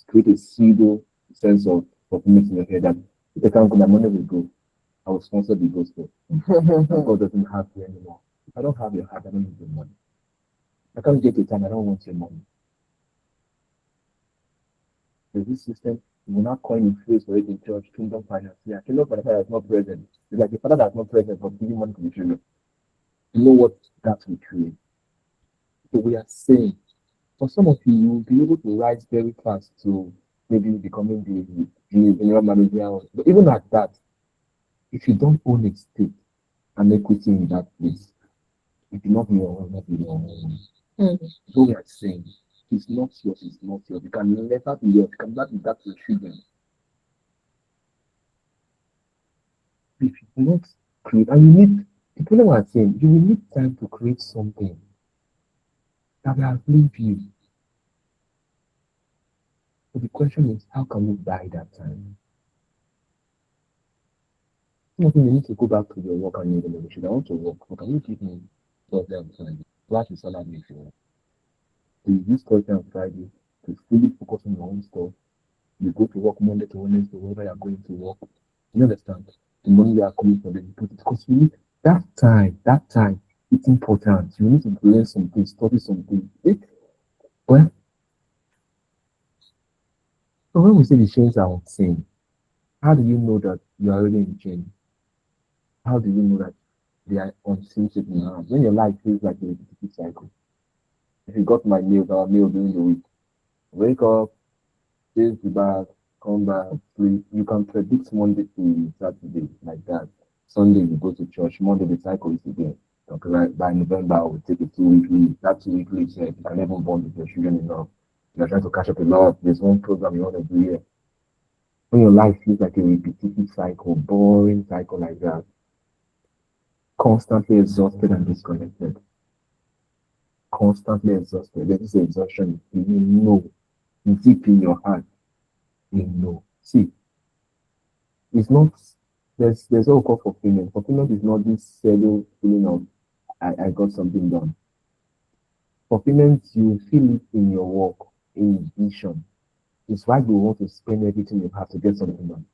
create a pseudo sense of fulfillment in your head that if I can't go, my money will go. I will sponsor the gospel. God doesn't have you anymore. If I don't have your heart, I don't need your money. I can't get your time, I don't want your money. There's this system, you will not coin in phrase for it in church, kingdom finance. Yeah, kingdom finance is not present. It's like the father that's not present but giving money to the children. You know what that will create. So we are saying, for some of you, you will be able to rise very fast to maybe becoming the general manager. But even at that, if you don't own a stake and equity in that place, it will not be your own, not be your own. So we are saying, it's not yours, it's not yours. It can never be yours. It can never be that to your children. If you do not create, and you need, the problem I'm saying, you will need time to create something that will outlive you. So the question is, how can we buy that time? Some of you need to go back to your work and you're going to I want to work. But can you give me Thursday and Friday? What is salary if you want? So you use Thursday and Friday to fully focus on your own stuff. You go to work Monday to Wednesday, wherever you're going to work. You understand? The money you are coming from, you put it because you need that time, it's important. You need to learn something, study something. Well, so when we say the chains are unseen, how do you know that you are already in chains? How do you know that they are unseen now? When your life feels like a repetitive cycle. If you got our meal during the week, wake up, change the bath, come back, sleep. You can predict Monday to Saturday like that. Sunday you go to church. Monday the cycle is again. Okay, right? By November we'll take a 2 week leave. That 2 week leave you can never bond with your children enough. You're trying to catch up a lot. There's one program you want to do here. When your life feels like a repetitive cycle, boring cycle like that, constantly exhausted and disconnected. Constantly exhausted. There is exhaustion. You know, deep in your heart, you know. See, it's not. There's no call for fulfillment. Fulfillment is not this settled feeling of I got something done. Fulfillment, you feel it in your work, in vision. It's why you want to spend everything you have to get something done.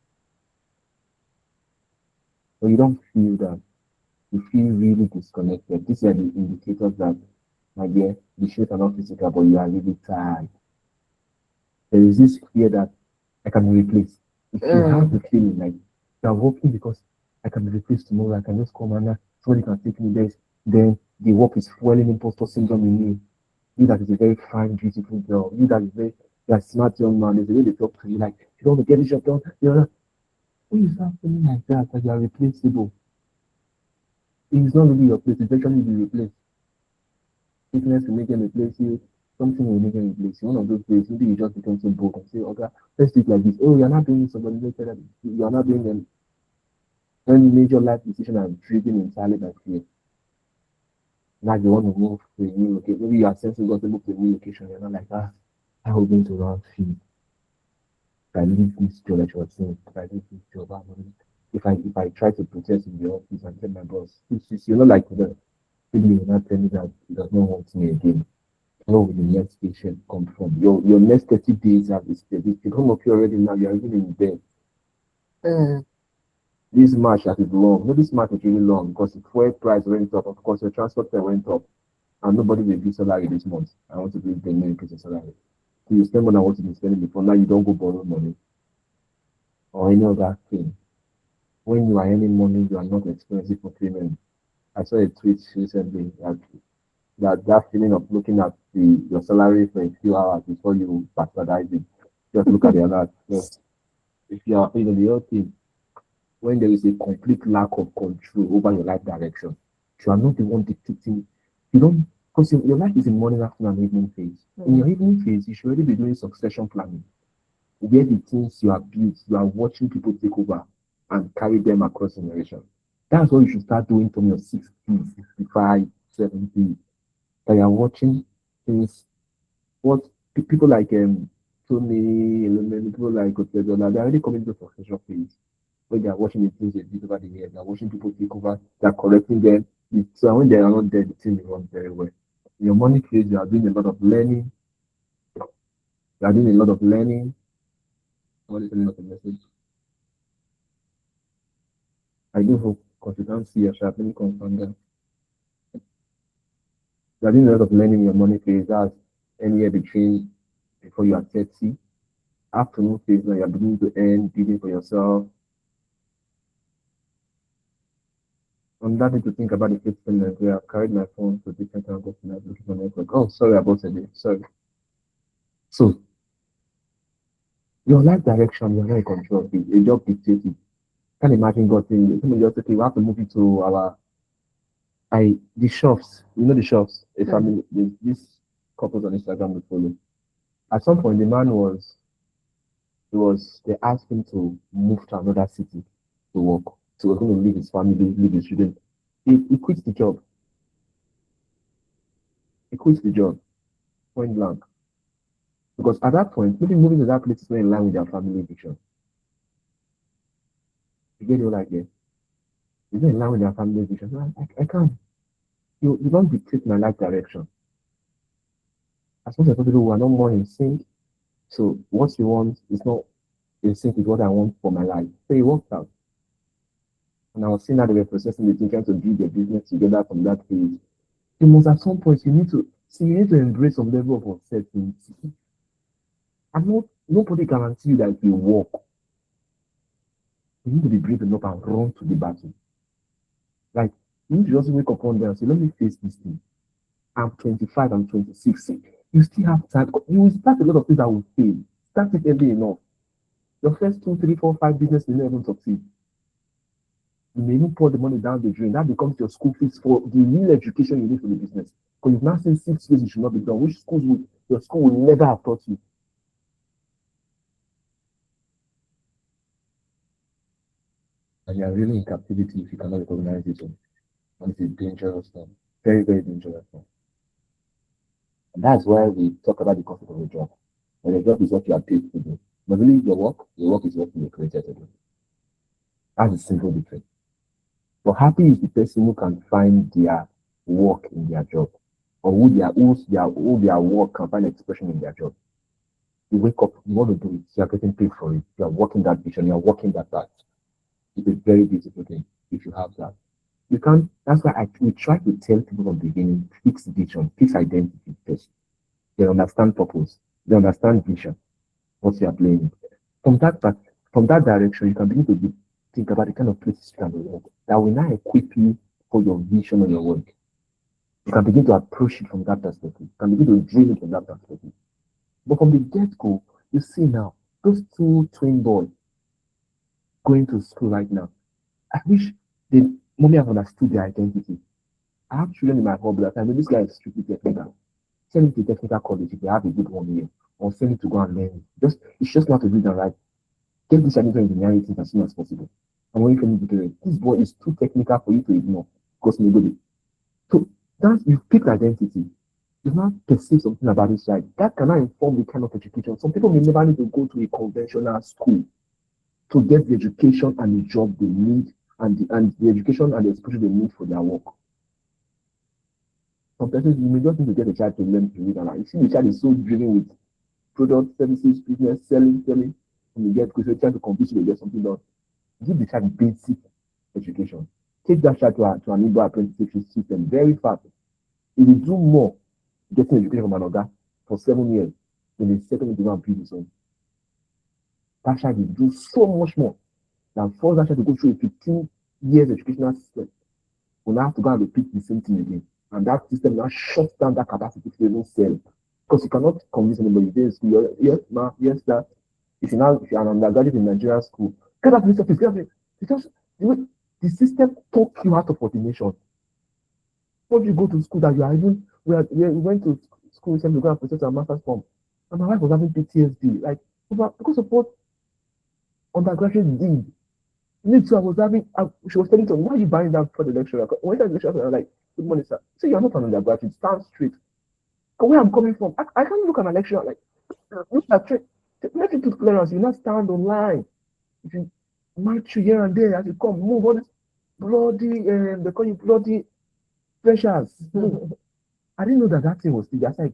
but you don't feel that. You feel really disconnected. These are the indicators that, my dear, the shit are not physical, but you are really tired. There is this fear that I can be replaced. If you have the feeling like you're working because I can be replaced tomorrow, I can just come and somebody can take me there, then the work is fueling imposter syndrome in you. You that is a very fine, beautiful girl. You that is very you're a smart young man. There's a way they talk to you like you don't want to get this job done. You know, when you start feeling like that you are replaceable, it's not really your place. It's actually be replaced. Sickness will make them replace you. Something will make them replace you. One of those days, maybe you just become so broke and say, okay, let's do it like this. Oh, you're not doing somebody later that you're not doing them. When major life decision are driven entirely by fear. Now you want to move to a new location. Maybe you are sensing God to move to a new location. You're not like, how are we going to run feed? If I leave this job, I should think. If I leave this job, if I try to protest in the office and tell my boss, you're not like that. Maybe you're not telling me that he does not want me again. Where will the next patient come from? Your next 30 days have this steady. Some of you already now, you're even in bed. This match that is long. No, this match is really long because the fuel price went up. Of course, your transport fare went up. And nobody will give salary this month. I want to give them increase in salary. So you spend more than what you've been spending before. Now you don't go borrow money or any other thing. When you are earning money, you are not experiencing fulfillment. I saw a tweet recently that feeling of looking at your salary for a few hours before you bastardize it. Just look at the alert. Just, if you are the whole thing, when there is a complete lack of control over your life direction, you are not the one dictating. You don't because your life is in morning, afternoon, and evening phase. In your evening phase, you should already be doing succession planning. Where the things you are built, you are watching people take over and carry them across generations. That's what you should start doing from your 60, 65, 70. That you are watching things. What people like Tony, people like Otedola, they're already coming to succession phase when they are watching the things they did over the years. They're watching people take over, they're correcting them. So when they are not there, the team runs very well. In your money phase, you are doing a lot of learning. You are doing a lot of learning. What is the name of the message? I do hope because you can't see a sharpening confirm them. You are doing a lot of learning in your money phase. That's anywhere between before you are 30. Afternoon phase, now you are beginning to earn, building for yourself. I'm starting to think about the fifth thing where I've carried my phone to different angles and I'm looking for network. Oh, sorry about today. Sorry. So, your life direction, you're not in control of it. Your job dictates it. Can't imagine God saying, somebody just okay, we have to move it to the shops. You know the shops. A family, this couples on Instagram will follow. At some point, the man they asked him to move to another city to work. So he was going to leave his family, leave his children. He quits the job. He quits the job, point blank. Because at that point, maybe moving to that place is not in line with their family vision. You get what I get? It's not in line with their family vision. I can't. You don't dictate my life direction. As much as people who are not more in sync, so what you want is not in sync with what I want for my life. So it worked out. And I was seeing how they were processing the thing, trying to build their business together from that phase. You must at some point you need to embrace some level of uncertainty. And nobody guarantee you that it will work. You need to be brave enough and run to the battle. Like you need to just wake up one day and say, let me face this thing. I'm 25, I'm 26. You still have time. You will start a lot of things that will fail. Start it early enough. Your first 2, 3, 4, 5 business will never even succeed. You may even pour the money down the drain. That becomes your school fees for the real education you need for the business. Because you've now seen 6 ways you should not be done, which your school will never have taught you. And you are really in captivity if you cannot recognize it. And it's a dangerous thing. Very, very dangerous thing. And that's why we talk about the concept of a job. And a job is what you are paid to do. But really, your work is what you were created to do. That's a simple difference. But happy is the person who can find their work in their job, or who their work can find expression in their job. You wake up, you want to do it, you are getting paid for it, you are working that vision, you are working that task. It's a very beautiful thing. if you have that. You can't. That's why we try to tell people from the beginning: fix vision, fix identity first. They understand purpose. They understand vision. What you are playing. From from that direction, you can begin to think about the kind of places you can work that will now equip you for your vision and your work. You can begin to approach it from that perspective. You can begin to dream it from that perspective. But from the get-go, you see now, those two twin boys going to school right now. I wish the mommy have understood their identity. I have children in my home that I know this guy is strictly technical. Send him to technical college if they have a good 1 year, or send him to go and learn it. It's just not to read and write. Get this into engineering things as soon as possible. And when you finish the parent, this boy is too technical for you to ignore because maybe. So that's you've picked identity. You've not perceived something about this child. That cannot inform the kind of education. Some people may never need to go to a conventional school to get the education and the job they need and the education and the exposure they need for their work. Some persons you may just need to get a child to learn to read and write. You see the child is so driven with product, services, business, selling, and you get because you're trying to compete to get something done. Give the child basic education. Take that child to an Igbo apprenticeship system very fast. It will do more getting education from another for 7 years than the second to go and his own. That child will do so much more than force that child to go through a 15 years educational system. Will now have to go and repeat the same thing again. And that system now shuts down that capacity to even sell. Because you cannot convince anybody. This yes, ma, yes, that. If you're an undergraduate in Nigerian school, get out of this office, get out of it. Because the system talk you out of ordination. Once you go to school that you are even we went to school recently to go and process our master's form. And my wife was having PTSD. Like because of what undergraduate did. Me too, she was telling me, why are you buying that for the lecturer? When the lecturer, I was like, good morning, sir. So you're not an undergraduate, stand straight. And where I'm coming from, I can't look at my lecturer like, look at let it to clearance, you not stand online. If you match you here and there as you come, move all this bloody, they call you bloody pressures. I didn't know that thing was still. I said,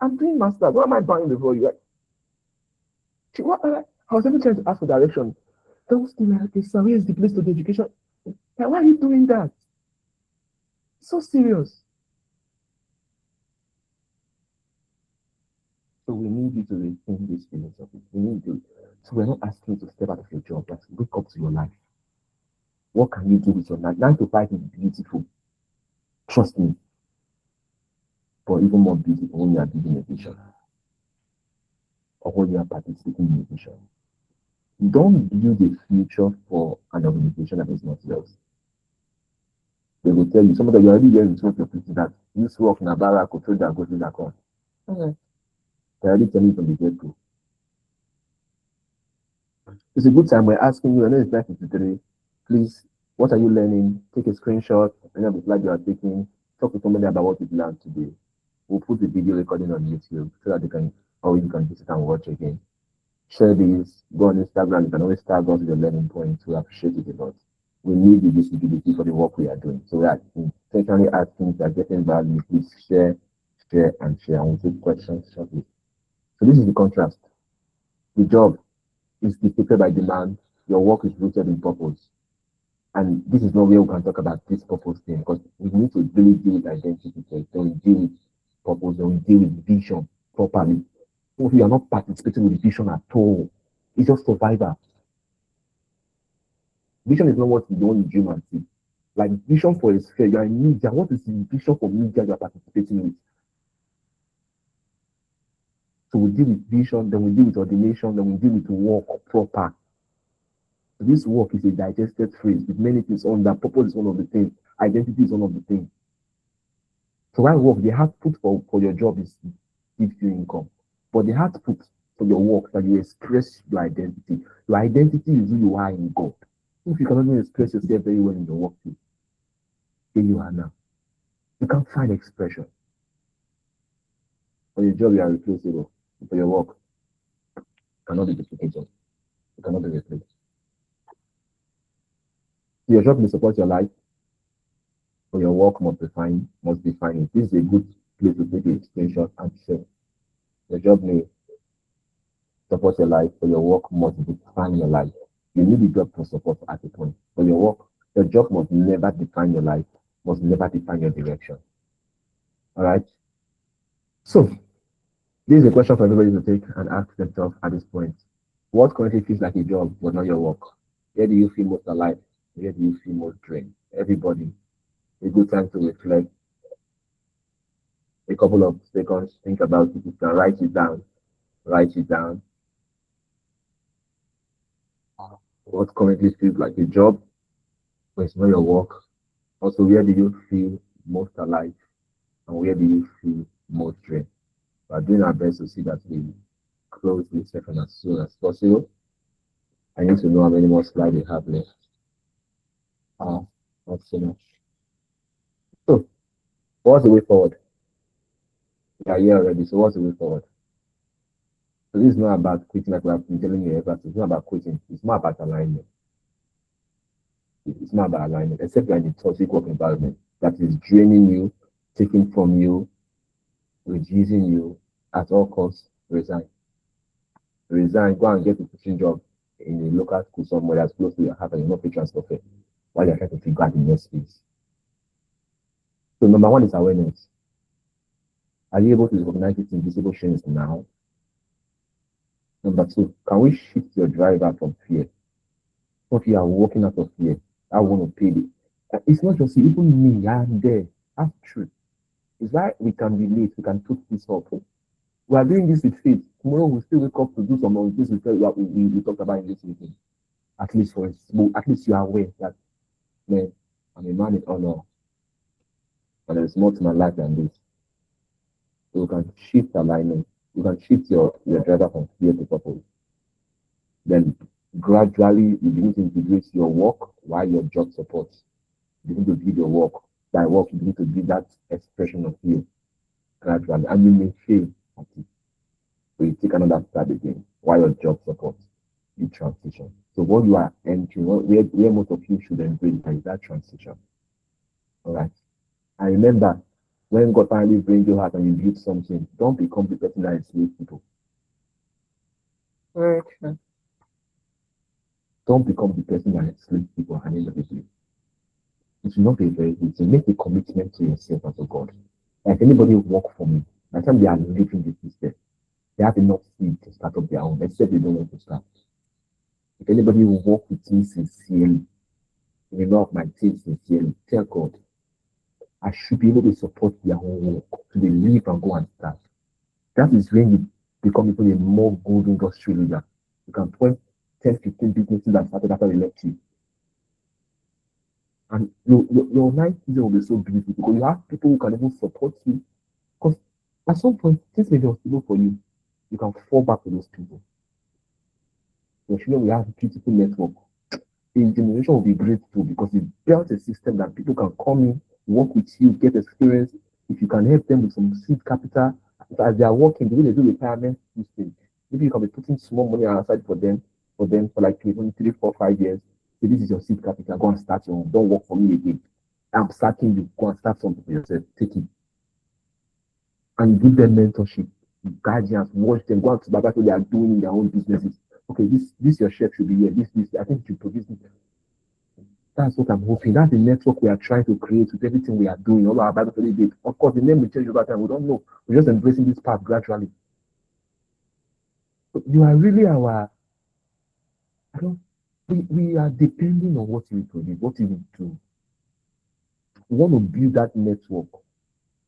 I'm doing masters. What am I buying before you? I was even trying to ask for direction. Those things like this, where is the place to the education? Like, why are you doing that? So serious. So we need you to retain this philosophy. We need you. So we're not asking you to step out of your job, but look up to your life. What can you do with your life? 9 to 5 is beautiful. Trust me. But even more beautiful when you are building a vision. Or when you are participating in a vision. Don't build a future for an organization that is not yours. They will tell you, some of the you already hearing some of your people that this work in a barrack or trade that goes in that corner. Okay. They already tell you from the get-go. It's a good time we're asking you, I know it's 9:53. Please, what are you learning? Take a screenshot, any of the slides you are taking, talk to somebody about what you've learned today. We'll put the video recording on YouTube so that they can, or you can visit and watch again. Share this, go on Instagram, you can always tag us with your learning points. We appreciate it a lot. We need the visibility for the work we are doing. So we are intentionally asking if you are getting value, please share, and we'll take questions shortly. So this is the contrast. The job is dictated by demand, your work is rooted in purpose. And this is not where we can talk about this purpose thing, because we need to really deal with identity first, then we deal with purpose, then we deal with vision properly. If you are not participating with vision at all, it's just survivor. Vision is not what you want to dream and see. Like vision for a sphere, you are in media. What is the vision for media you are participating with? So we deal with vision, then we deal with ordination, then we deal with work proper. So this work is a digested phrase with many things on that. Purpose is one of the things. Identity is one of the things. So while work, the output for your job is gives you income. But the output for your work that you express your identity. Your identity is who you are in God. If you cannot even express yourself very well in your workplace, here you are now. You can't find expression. For your job, you are replaceable. For your work, you cannot be duplicated. You cannot be replaced. Your job may support your life, but your work must define it. This is a good place to take a screenshot and share. Your job may support your life, but your work must define your life. You need the job to support at a point, but your work Your job must never define your life, must never define your direction. All right. So this is a question for everybody to take and ask themselves at this point. What currently feels like a job but not your work? Where do you feel most alive? Where do you feel most drained? Everybody, a good time to reflect, a couple of seconds, think about it. You can write it down. Write it down. What currently feels like a job but it's not your work? Also, where do you feel most alive? And where do you feel most drained? We are doing our best to see that we close this session as soon as possible. I need to know how many more slides we have left. Not so much. So, what's the way forward? We are here already, so what's the way forward? So, this is not about quitting like we have been telling you ever. It's not about quitting, it's not about alignment. It's not about alignment, except you're in a toxic work environment that is draining you, taking from you, reducing you at all costs. Resign. Resign, go and get a teaching job in a local school somewhere that's close to your house and you're not pay transport fare while you're trying to figure out the next space. So number one is awareness. Are you able to recognize these invisible chains now? Number two, can we shift your driver from fear? What you are walking out of fear, I want to pay it. It's not just even me, I'm there. That's true. It's why we can relate, we can put this up. We are doing this with faith. Tomorrow we'll still wake up to do some of this we talked about in this meeting. At least for at least you are aware that, man, I'm a man in honor. And there's more to my life than this. So you can shift alignment. You can shift your driver from fear to purpose. Then gradually you begin to integrate your work while your job supports. You begin to give your work. By work, you begin to give that expression of you gradually. And you may fail at it. So you take another step again while your job supports. You transition. So what you are entering, where most of you should embrace is that transition. All right. And remember, when God finally brings you out and you build something, don't become the person that enslaves people. Very true. Don't become the person that enslaves people at the end of the day. It should not be very easy. Make a commitment to yourself as a God. Like anybody who work for me, by the time they are leaving the system, they have enough seed to start up their own, except they don't want to start. If anybody will work with me sincerely, you know of my team sincerely, tell God, I should be able to support their own work, to they leave and go and start. That is when you become even a more good industry leader. You can point 10, 15 businesses that started after they left you. And your life will be so beautiful because you have people who can even support you. Because at some point, things may be possible for you. You can fall back to those people. Your children will have a beautiful network. The generation will be grateful because you built a system that people can come in, work with you, get experience. If you can help them with some seed capital, as they are working, the way they do retirement system, maybe you can be putting small money aside for them for like even 3, 4, 5 years. So this is your seed capital. Go and start your own. Don't work for me again. I'm starting you. Go and start something for yourself. Take it. And give them mentorship, guidance, watch them, go out to Baba so they are doing their own businesses. Okay, this your chef should be here. This, I think you produce this. That's what I'm hoping. That's the network we are trying to create with everything we are doing, all our Bible study dates. Of course, the name will change over time. We don't know. We're just embracing this path gradually. But you are really our, we are depending on what you produce, what you do. We want to build that network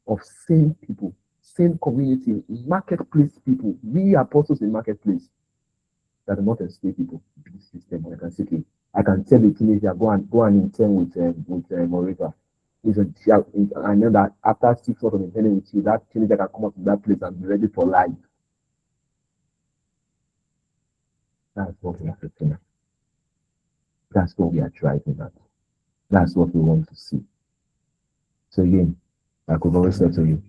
of same people, same community, marketplace people. We apostles in marketplace that are not enslave people. This system, I can say, okay, I can tell the teenager go and intern with Moriva. I know that after 6 months of interning with you, that teenager can come up to that place and be ready for life. That's what we are looking at. That's what we are driving at. That's what we want to see. So again, I could always say to you,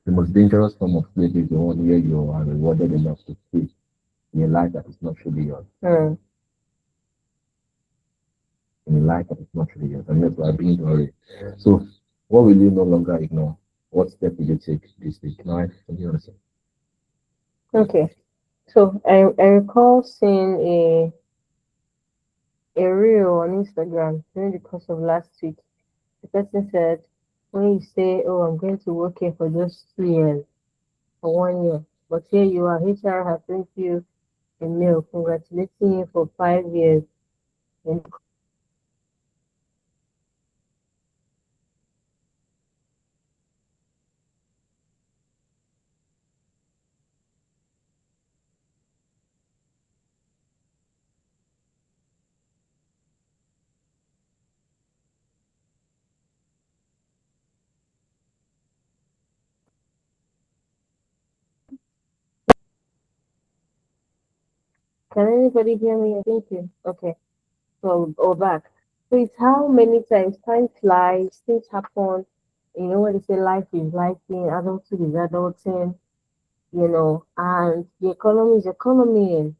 the most dangerous form of slavery is the one where you are rewarded enough to stay in a life that is not truly yours. In a life that is not truly yours. And that's why I'm being worried. So, what will you no longer ignore? What step will you take this week? Now, something you want to say? Okay. So I recall seeing a reel on Instagram during the course of last week. The person said, when you say, "Oh, I'm going to work here for just 3 years or 1 year," but here you are, HR has sent you a mail congratulating you for 5 years. And can anybody hear me? Thank you. Okay, so we're back. So it's how many times time flies, things happen. You know what they say, life is life, adulthood is adulting, and the economy is economy.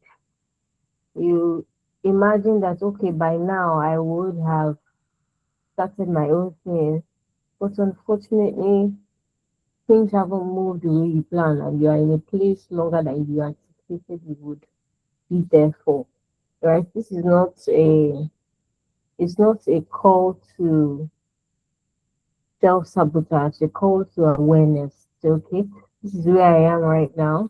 You imagine that, okay, by now I would have started my own thing, but unfortunately, things haven't moved the way you plan, and you are in a place longer than you anticipated you would be there for. Right? It's not a call to self-sabotage, a call to awareness. So, okay, this is where I am right now,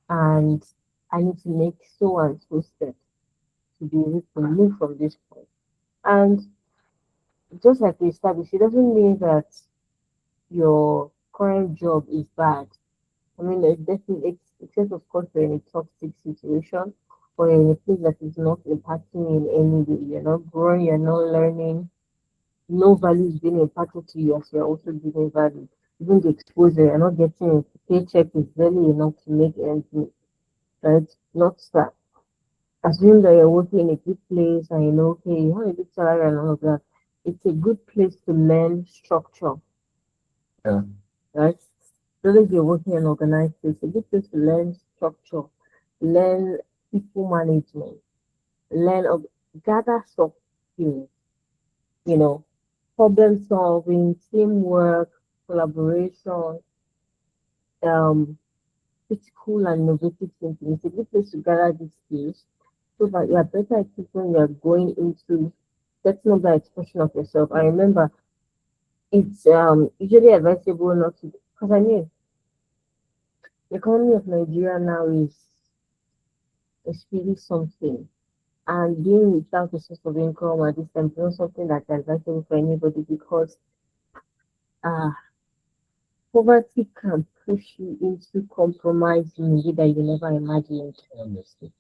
and I need to make so and so steps to be able to move from this point. And just like we established, it doesn't mean that your current job is bad. I mean, it's definitely, except of course you're in a toxic situation or you're in a place that is not impacting you in any way. You're not growing, you're not learning, no value is being imparted to you as you're also giving value. Even the exposure, you're not getting a paycheck is barely enough to make ends meet, right? Not that. Assume that you're working in a good place and you know, okay, you have a good salary and all of that. It's a good place to learn structure, Yeah. right? Whether you're working in an organized place, it's a good place to learn structure, learn people management, learn of gather soft skills, you know, problem solving, teamwork, collaboration, um, critical and innovative thinking. It's a good place to gather these skills so that you are better equipped when you are going into setting up that expression of yourself. I remember it's usually advisable not to, because I mean the economy of Nigeria now is really something. And being without a source of income at this time is not something that's advisable for anybody because uh poverty can push you into compromise in a way that you never imagined.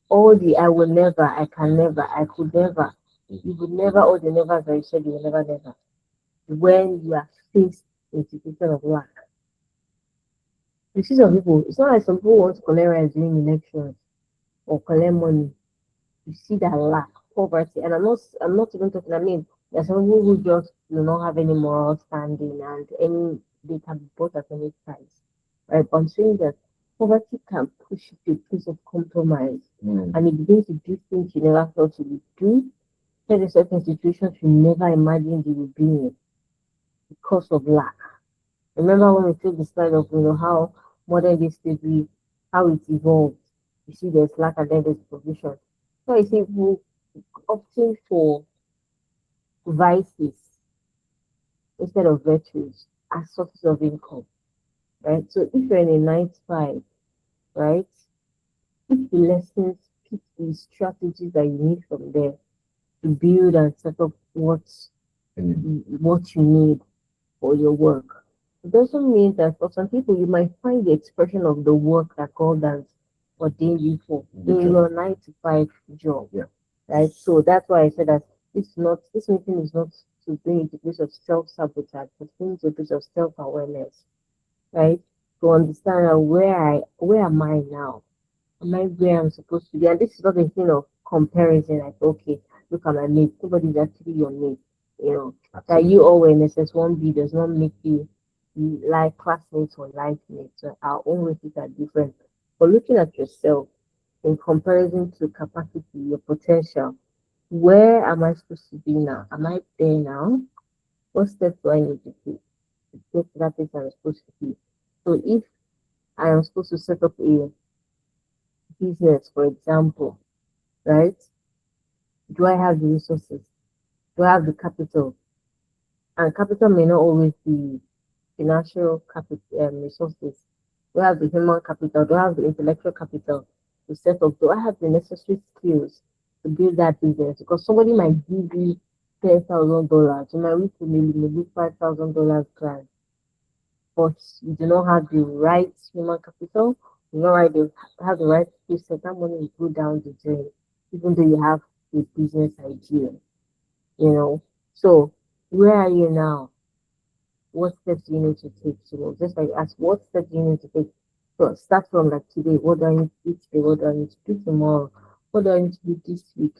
All the I will never, I can never, I could never, you would never, all the never that you said you will never, never. When you are faced with a situation of lack. You see some people, it's not like some people want to collect rights during elections or collect money. You see that lack, poverty, and I'm not even talking. I mean, there's some people who just do not have any moral standing, and any they can be bought at any price. Right? But I'm saying that poverty can push you to a place of compromise, and you begin to do things you never thought you would do, get in certain situations you never imagined you would be in because of lack. Remember when we took the slide of how modern day slavery, how it evolved. You see, there's lack and then there's provision. So I see people opting for vices instead of virtues as sources of income, right? So if you're in a 9 to 5, right, pick the lessons, pick the strategies that you need from there to build and set up what you need for your work. It doesn't mean that for some people you might find the expression of the work that God has ordained you for in your 9 to 5 job. Yeah. Right. So that's why I said that this meeting is not to bring it to a place of self-sabotage, but bring it to a place of self-awareness, right? To understand that where am I now? Am I where I'm supposed to be? And this is not a thing of comparison, like, okay, look at my mate. Nobody's actually your mate. You know, that you all were in SS1B does not make you like classmates or life mates. So our own races are different. But looking at yourself in comparison to capacity, your potential, where am I supposed to be now? Am I there now? What steps do I need to take to get to that place I'm supposed to be? So if I am supposed to set up a business, for example, right? Do I have the resources? Do I have the capital? And capital may not always be financial capital resources. Do I have the human capital? Do I have the intellectual capital to set up? Do I have the necessary skills to build that business? Because somebody might give you $10,000, you might reach to maybe $5,000 grant, but you do not have the right human capital, you do not have the right skill set, that money will go down the drain, even though you have a business idea, you know. So where are you now? What steps do you need to take? Just like ask, what steps do you need to take? So start from like today. What do I need to do today? What do I need to do tomorrow? What do I need to do this week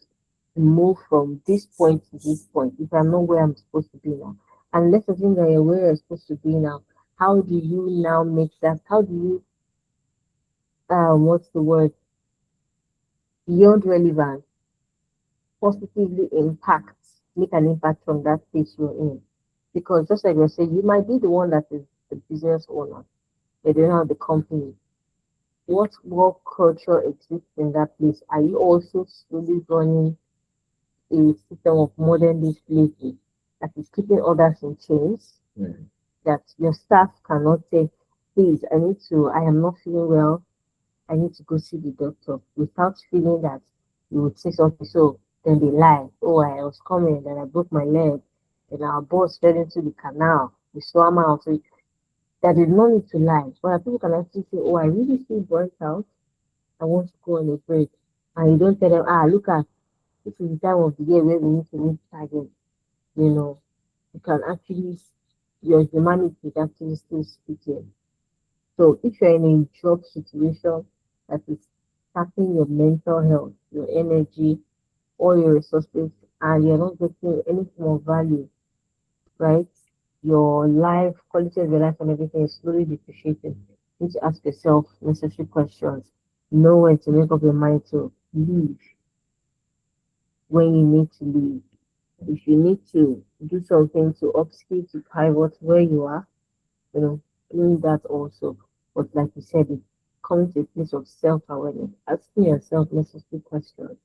to move from this point to this point? If I know where I'm supposed to be now, and let's assume that you're where you're supposed to be now. How do you now make that? How do you what's the word? Beyond relevant, positively impact, make an impact from that place you're in. Because just like you're saying, you might be the one that is the business owner, they don't have the company. What work culture exists in that place? Are you also slowly running a system of modern day slavery that is keeping others in chains? That your staff cannot say, please, I am not feeling well, I need to go see the doctor without feeling that you would say something. So then they lie. Oh, I was coming, then I broke my leg, then our boss fell into the canal, we swam out. So that is no need to lie. But people can actually say, oh, I really feel burnt out. I want to go on a break. And you don't tell them, look at this is the time of the year where we need to meet target. You know, you can actually, your humanity is actually still speaking. So if you're in a job situation that is tapping your mental health, your energy, all your resources, and you're not getting any form of value, right? Your life, quality of your life, and everything is slowly depreciating. You need to ask yourself necessary questions. Know when to make up your mind to leave when you need to leave. If you need to do something to upskill, to pivot where you are, doing that also. But like you said, it comes to a place of self awareness, asking yourself necessary questions.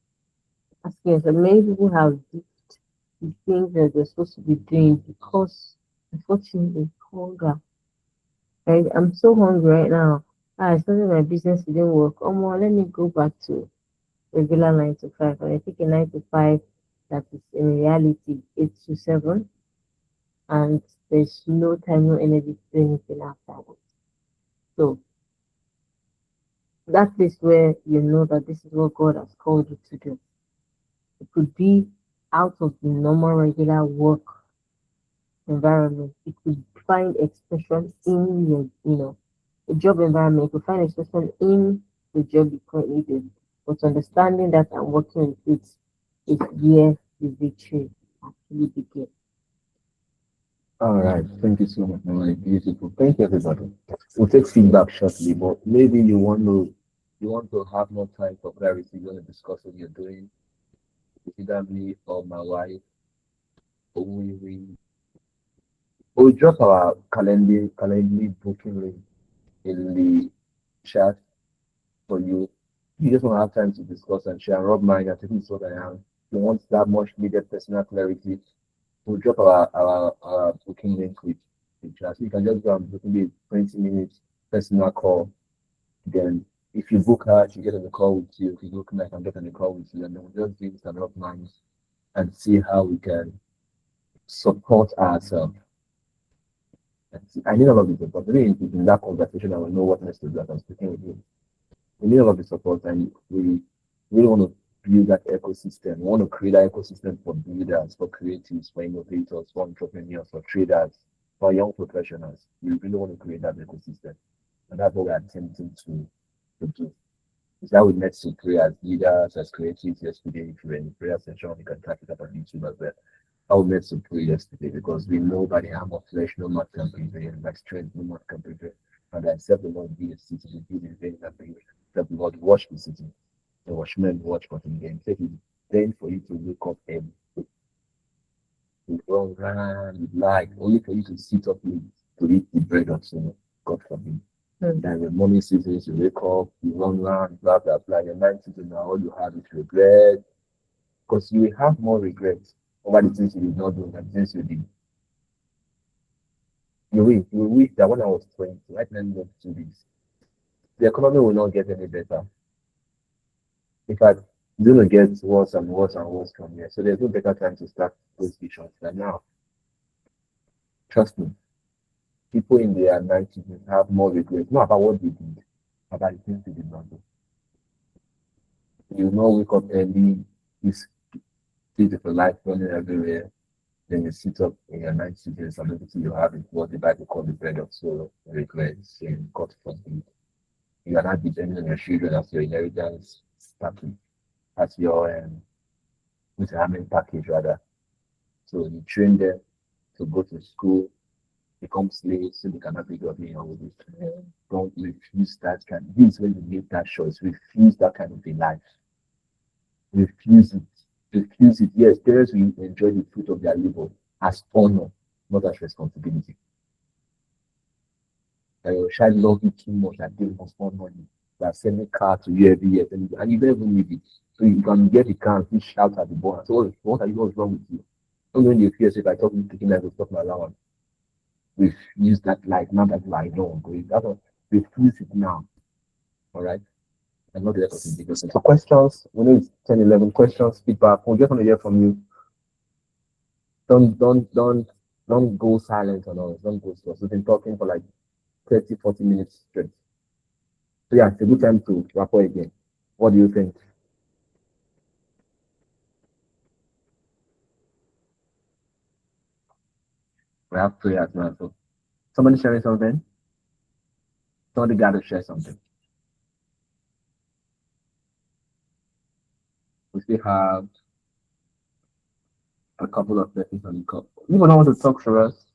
Asking yourself, many people have dipped the things that they're supposed to be doing because, unfortunately, hunger. Right? I'm so hungry right now. I started my business, it didn't work. Oh, well, let me go back to regular 9 to 5. And I think a 9 to 5 that is in reality 8 to 7, and there's no time, no energy to do anything after that. So that is where you know that this is what God has called you to do. It could be out of the normal, regular work environment. It could find expression in your, the job environment. It could find expression in the job you currently do. But understanding that and working with it is where the victory actually begins. All right. Thank you so much, Mama. Beautiful. Thank you, everybody. We'll take feedback shortly, but maybe you want to have more time for clarity. You want to discuss what you're doing with either me or my wife. Or we'll drop our calendar booking link in the chat for you. You just want to have time to discuss and share and rub mind and taking what I am. You want that much needed personal clarity. We'll drop our booking link with the chat. So you can just go and book maybe 20 minutes personal call. Then if you book her, she get on the call with you. If you book me, I can get on the call with you, and then we'll just do it and rub minds and see how we can support ourselves. I need all of the support. Maybe in that conversation, I will know what next to do as I'm speaking with you. We need all of the support, and we really want to build that ecosystem. We want to create that ecosystem for builders, for creatives, for innovators, for entrepreneurs, for traders, for young professionals. We really want to create that ecosystem, and that's what we're attempting to do. Is that we met some pray as leaders, as creatives yesterday. If you're in the prayer session, you can type it up on YouTube as well. I met some pray yesterday because we know by the arm of flesh, no man can prevail, by strength, no man can prevail. And I accept the Lord be a city, be the thing that the Lord watch the city. The watchmen watch for him again. Take it then for you to wake up and run around like only for you to sit up to eat the bread of sin. God forbid. And then the morning seasons, you wake up, you run around, blah blah blah. Your night season now all you have is regret. because you will have more regrets over the things you did not do than the things you did. You will wish that when I was 20, right now, not do this. The economy will not get any better. In fact, it's going to get worse and worse and worse from here. So there's no better time to start those visions than now. Trust me, people in their 90s will have more regrets, not about what they did, about the things they did not do. You will not wake up early, this beautiful life running everywhere. Then you sit up in your 90s and something you have is what the Bible calls the bread of sorrow, regrets, and God forbid. You are not depending on your children as your inheritance starting, as your retirement package rather. So you train them to go to school, become slaves so they cannot pick up in your old age. Don't refuse that kind. This is when you make that choice. Refuse that kind of a life. Refuse it. Refuse it. Yes, parents will enjoy the fruit of their labor as honor, not as responsibility. That your child love you too much that they must honor you. They are sending car to you every year, and you don't even need it. So you can get the car and shout at the boy. So what are you? What's wrong with you? Don't know you fear if I talk you taking that to stop my allowance. Refuse that life now that you are alone. That's what refuse it now. All right. I'm not there for the so questions. We know it's 10, 11 questions, feedback. We just want to hear from you. Don't go silent on us. Don't go slow. So we've been talking for like 30, 40 minutes straight. So yeah, it's a good time to wrap up again. What do you think? We have prayers now. So somebody sharing something? Somebody got to share something. We still have a couple of persons on the call. You don't want to talk for us?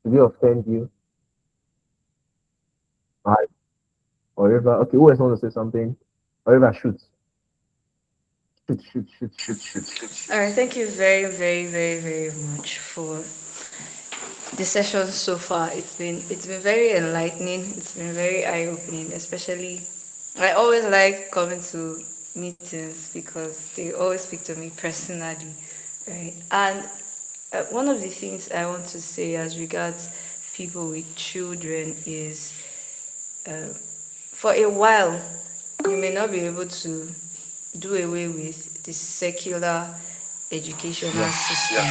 Did we offend you? Alright. Or okay, who else want to say something? Or shoot. Shoot. All right, thank you very, very, very, very much for the session so far. It's been very enlightening. It's been very eye opening, especially I always like coming to meetings because they always speak to me personally, right? And one of the things I want to say as regards people with children is for a while you may not be able to do away with the secular educational Yeah. system.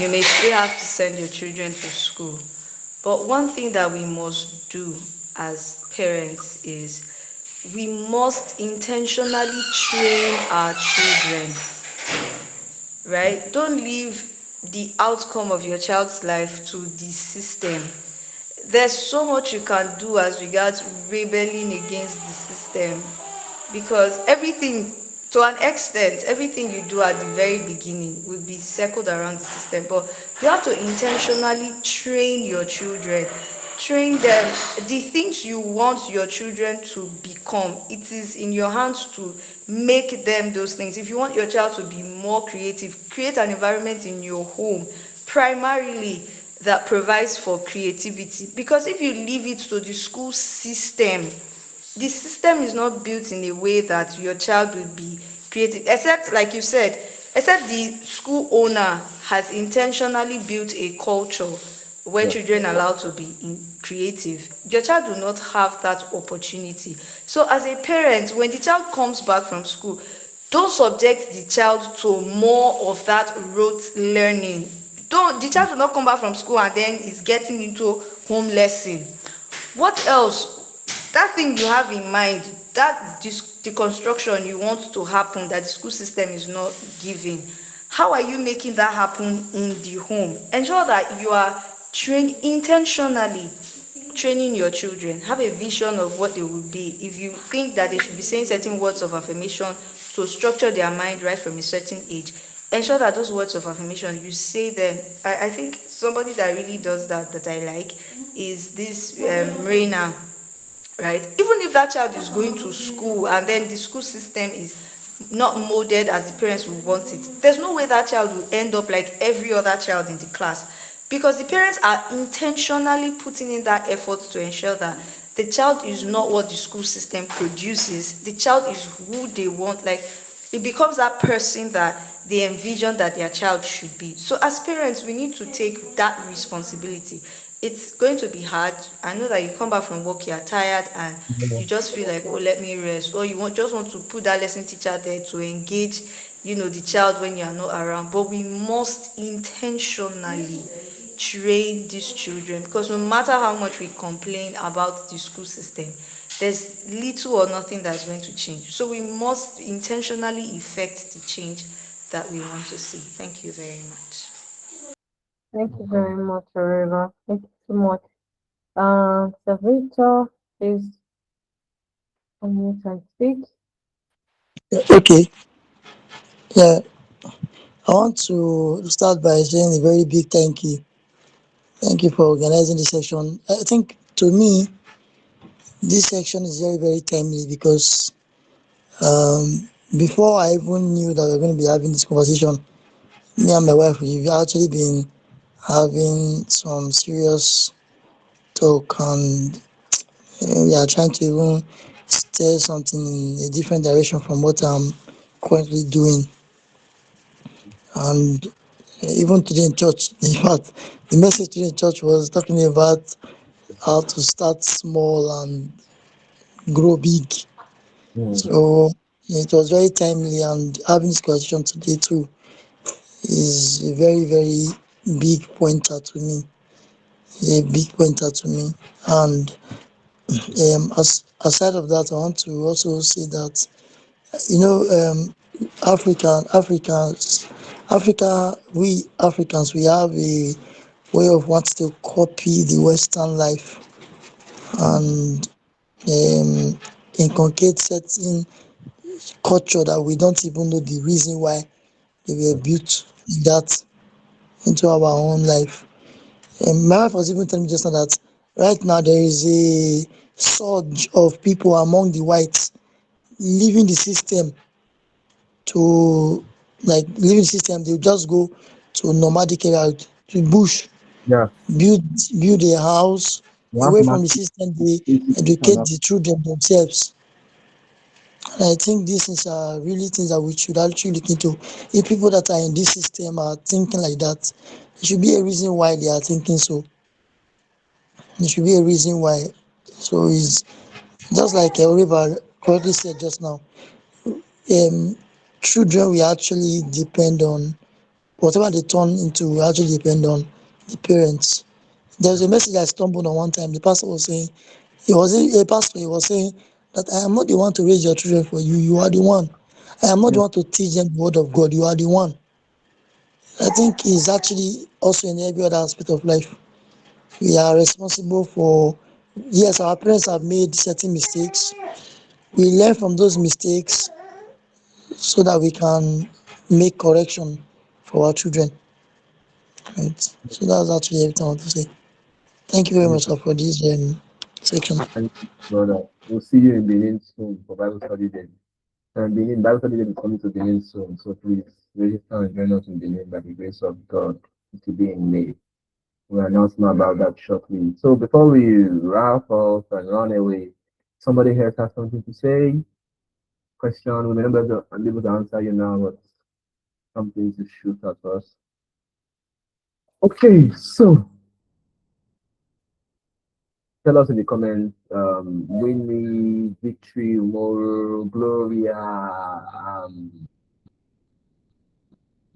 You may still have to send your children to school. But one thing that we must do as parents is we must intentionally train our children, right? Don't leave the outcome of your child's life to the system. There's so much you can do as regards rebelling against the system because everything, to an extent, everything you do at the very beginning will be circled around the system, but you have to intentionally train your children, train them the things you want your children to become. It is in your hands to make them those things. If you want your child to be more creative, create an environment in your home primarily that provides for creativity, because if you leave it to the school system, the system is not built in a way that your child will be creative, except like you said, except the school owner has intentionally built a culture where Yeah. children are allowed to be creative. Your child will not have that opportunity. So as a parent, when the child comes back from school, don't subject the child to more of that rote learning. Don't, the child will not come back from school and then is getting into home lesson. What else? That thing you have in mind, that deconstruction you want to happen that the school system is not giving, how are you making that happen in the home? Ensure that you are trained intentionally, training your children. Have a vision of what they will be. If you think that they should be saying certain words of affirmation to structure their mind right from a certain age, ensure that those words of affirmation you say them. I think somebody that really does that that I like is this Reina, right? Even if that child is going to school and then the school system is not molded as the parents would want it, there's no way that child will end up like every other child in the class, because the parents are intentionally putting in that effort to ensure that the child is not what the school system produces, the child is who they want. Like it becomes that person that they envision that their child should be. So as parents, we need to take that responsibility. It's going to be hard. I know that you come back from work, you're tired, and Yeah. you just feel like, oh, let me rest, or you want just want to put that lesson teacher there to engage, the child when you are not around. But we must intentionally train these children, because no matter how much we complain about the school system, there's little or nothing that's going to change. So we must intentionally effect the change that we want to see. Thank you very much. Thank you very much, Aurora. Thank you so much. Savita, please unmute and speak. Okay, yeah, I want to start by saying a very big thank you. Thank you for organizing this section. I think to me, this section is very, very timely because before I even knew that we are going to be having this conversation, me and my wife, we've actually been having some serious talk, and we are trying to even steer something in a different direction from what I'm currently doing. And even today in church, in fact, the message today in church was talking about how to start small and grow big. Mm. So it was very timely, and having this conversation today too is a very, very big pointer to me. A big pointer to me. And as aside of that, I want to also say that you know Africa, we Africans, we have a way of wanting to copy the Western life Mm. and inculcate certain culture that we don't even know the reason why they were built in that into our own life. And my wife was even telling me just now that right now there is a surge of people among the whites leaving the system to leaving the system. They'll just go to nomadic area, to bush, Yeah, build build a house we have away from the massive system. They institution educate of the children themselves. And I think this is really things that we should actually look into. If people that are in this system are thinking like that, there should be a reason why they are thinking so. There should be a reason why. So it's just like Oliver correctly said just now. Um, Children will actually depend on whatever they turn into. Will actually depend on the parents. There was a message I stumbled on one time. The pastor was saying, he was a pastor. He was saying that I am not the one to raise your children for you. You are the one. I am not the yeah, one to teach them the word of God. You are the one. I think it's actually also in every other aspect of life. We are responsible for, yes, our parents have made certain mistakes. We learn from those mistakes so that we can make correction for our children. Right? So that's actually everything I want to say. Thank you very yeah. much for this section. And brother, we'll see you in Benin soon for Bible study day. And Benin Bible study day is coming to Benin soon, so please register and join us in Benin by the grace of God. It will be in May. We'll announce more about that shortly. So before we wrap up and run away, somebody here has something to say. Question, we may not be able to answer you now, but something to shoot at us. Okay, so tell us in the comments, Winnie, Victory, Moro, Gloria,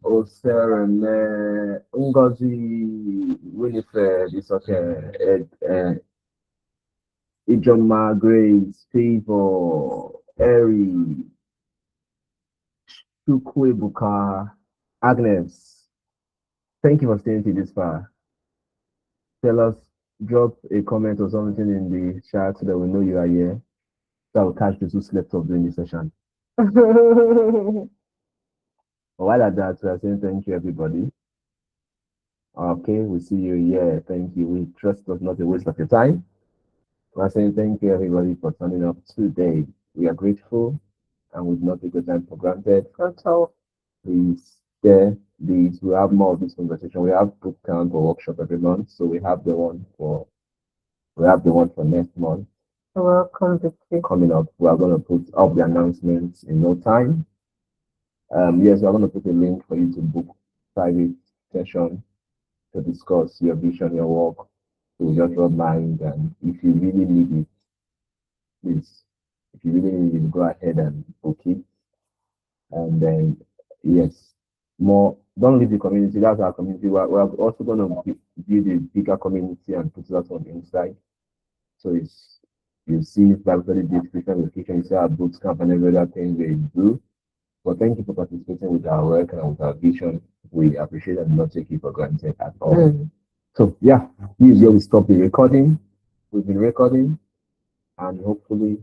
Osereme, Ngozi, Winifred, it's okay, Ijoma, Grace, Favor, Eri, Chukwebuka, Agnes. Thank you for staying till this far. Tell us, drop a comment or something in the chat so that we know you are here. So I'll catch those who slept off during the session. But while at that, we are saying thank you, everybody. Okay, we see you here. Thank you. We trust it was not a waste of your time. We are saying thank you, everybody, for turning up today. We are grateful and we do not take your time for granted. Please share these. We have more of this conversation. We have boot camp or workshop every month. So we have the one for next month. Welcome, Victory. Coming up. We are going to put up the announcements in no time. Yes, I'm going to put a link for you to book private session to discuss your vision, your work, to just rub mind. And if you really need it, please, if you really need it, go ahead and book it. And then, yes, more, don't leave the community. That's our community. We're also going to build a bigger community and put that on the inside. So it's, you see Bible study description, location, you see our boot camp and every other thing we do. But thank you for participating with our work and with our vision. We appreciate and not take it for granted at all. So yeah, this is where we stop the recording. We've been recording, and hopefully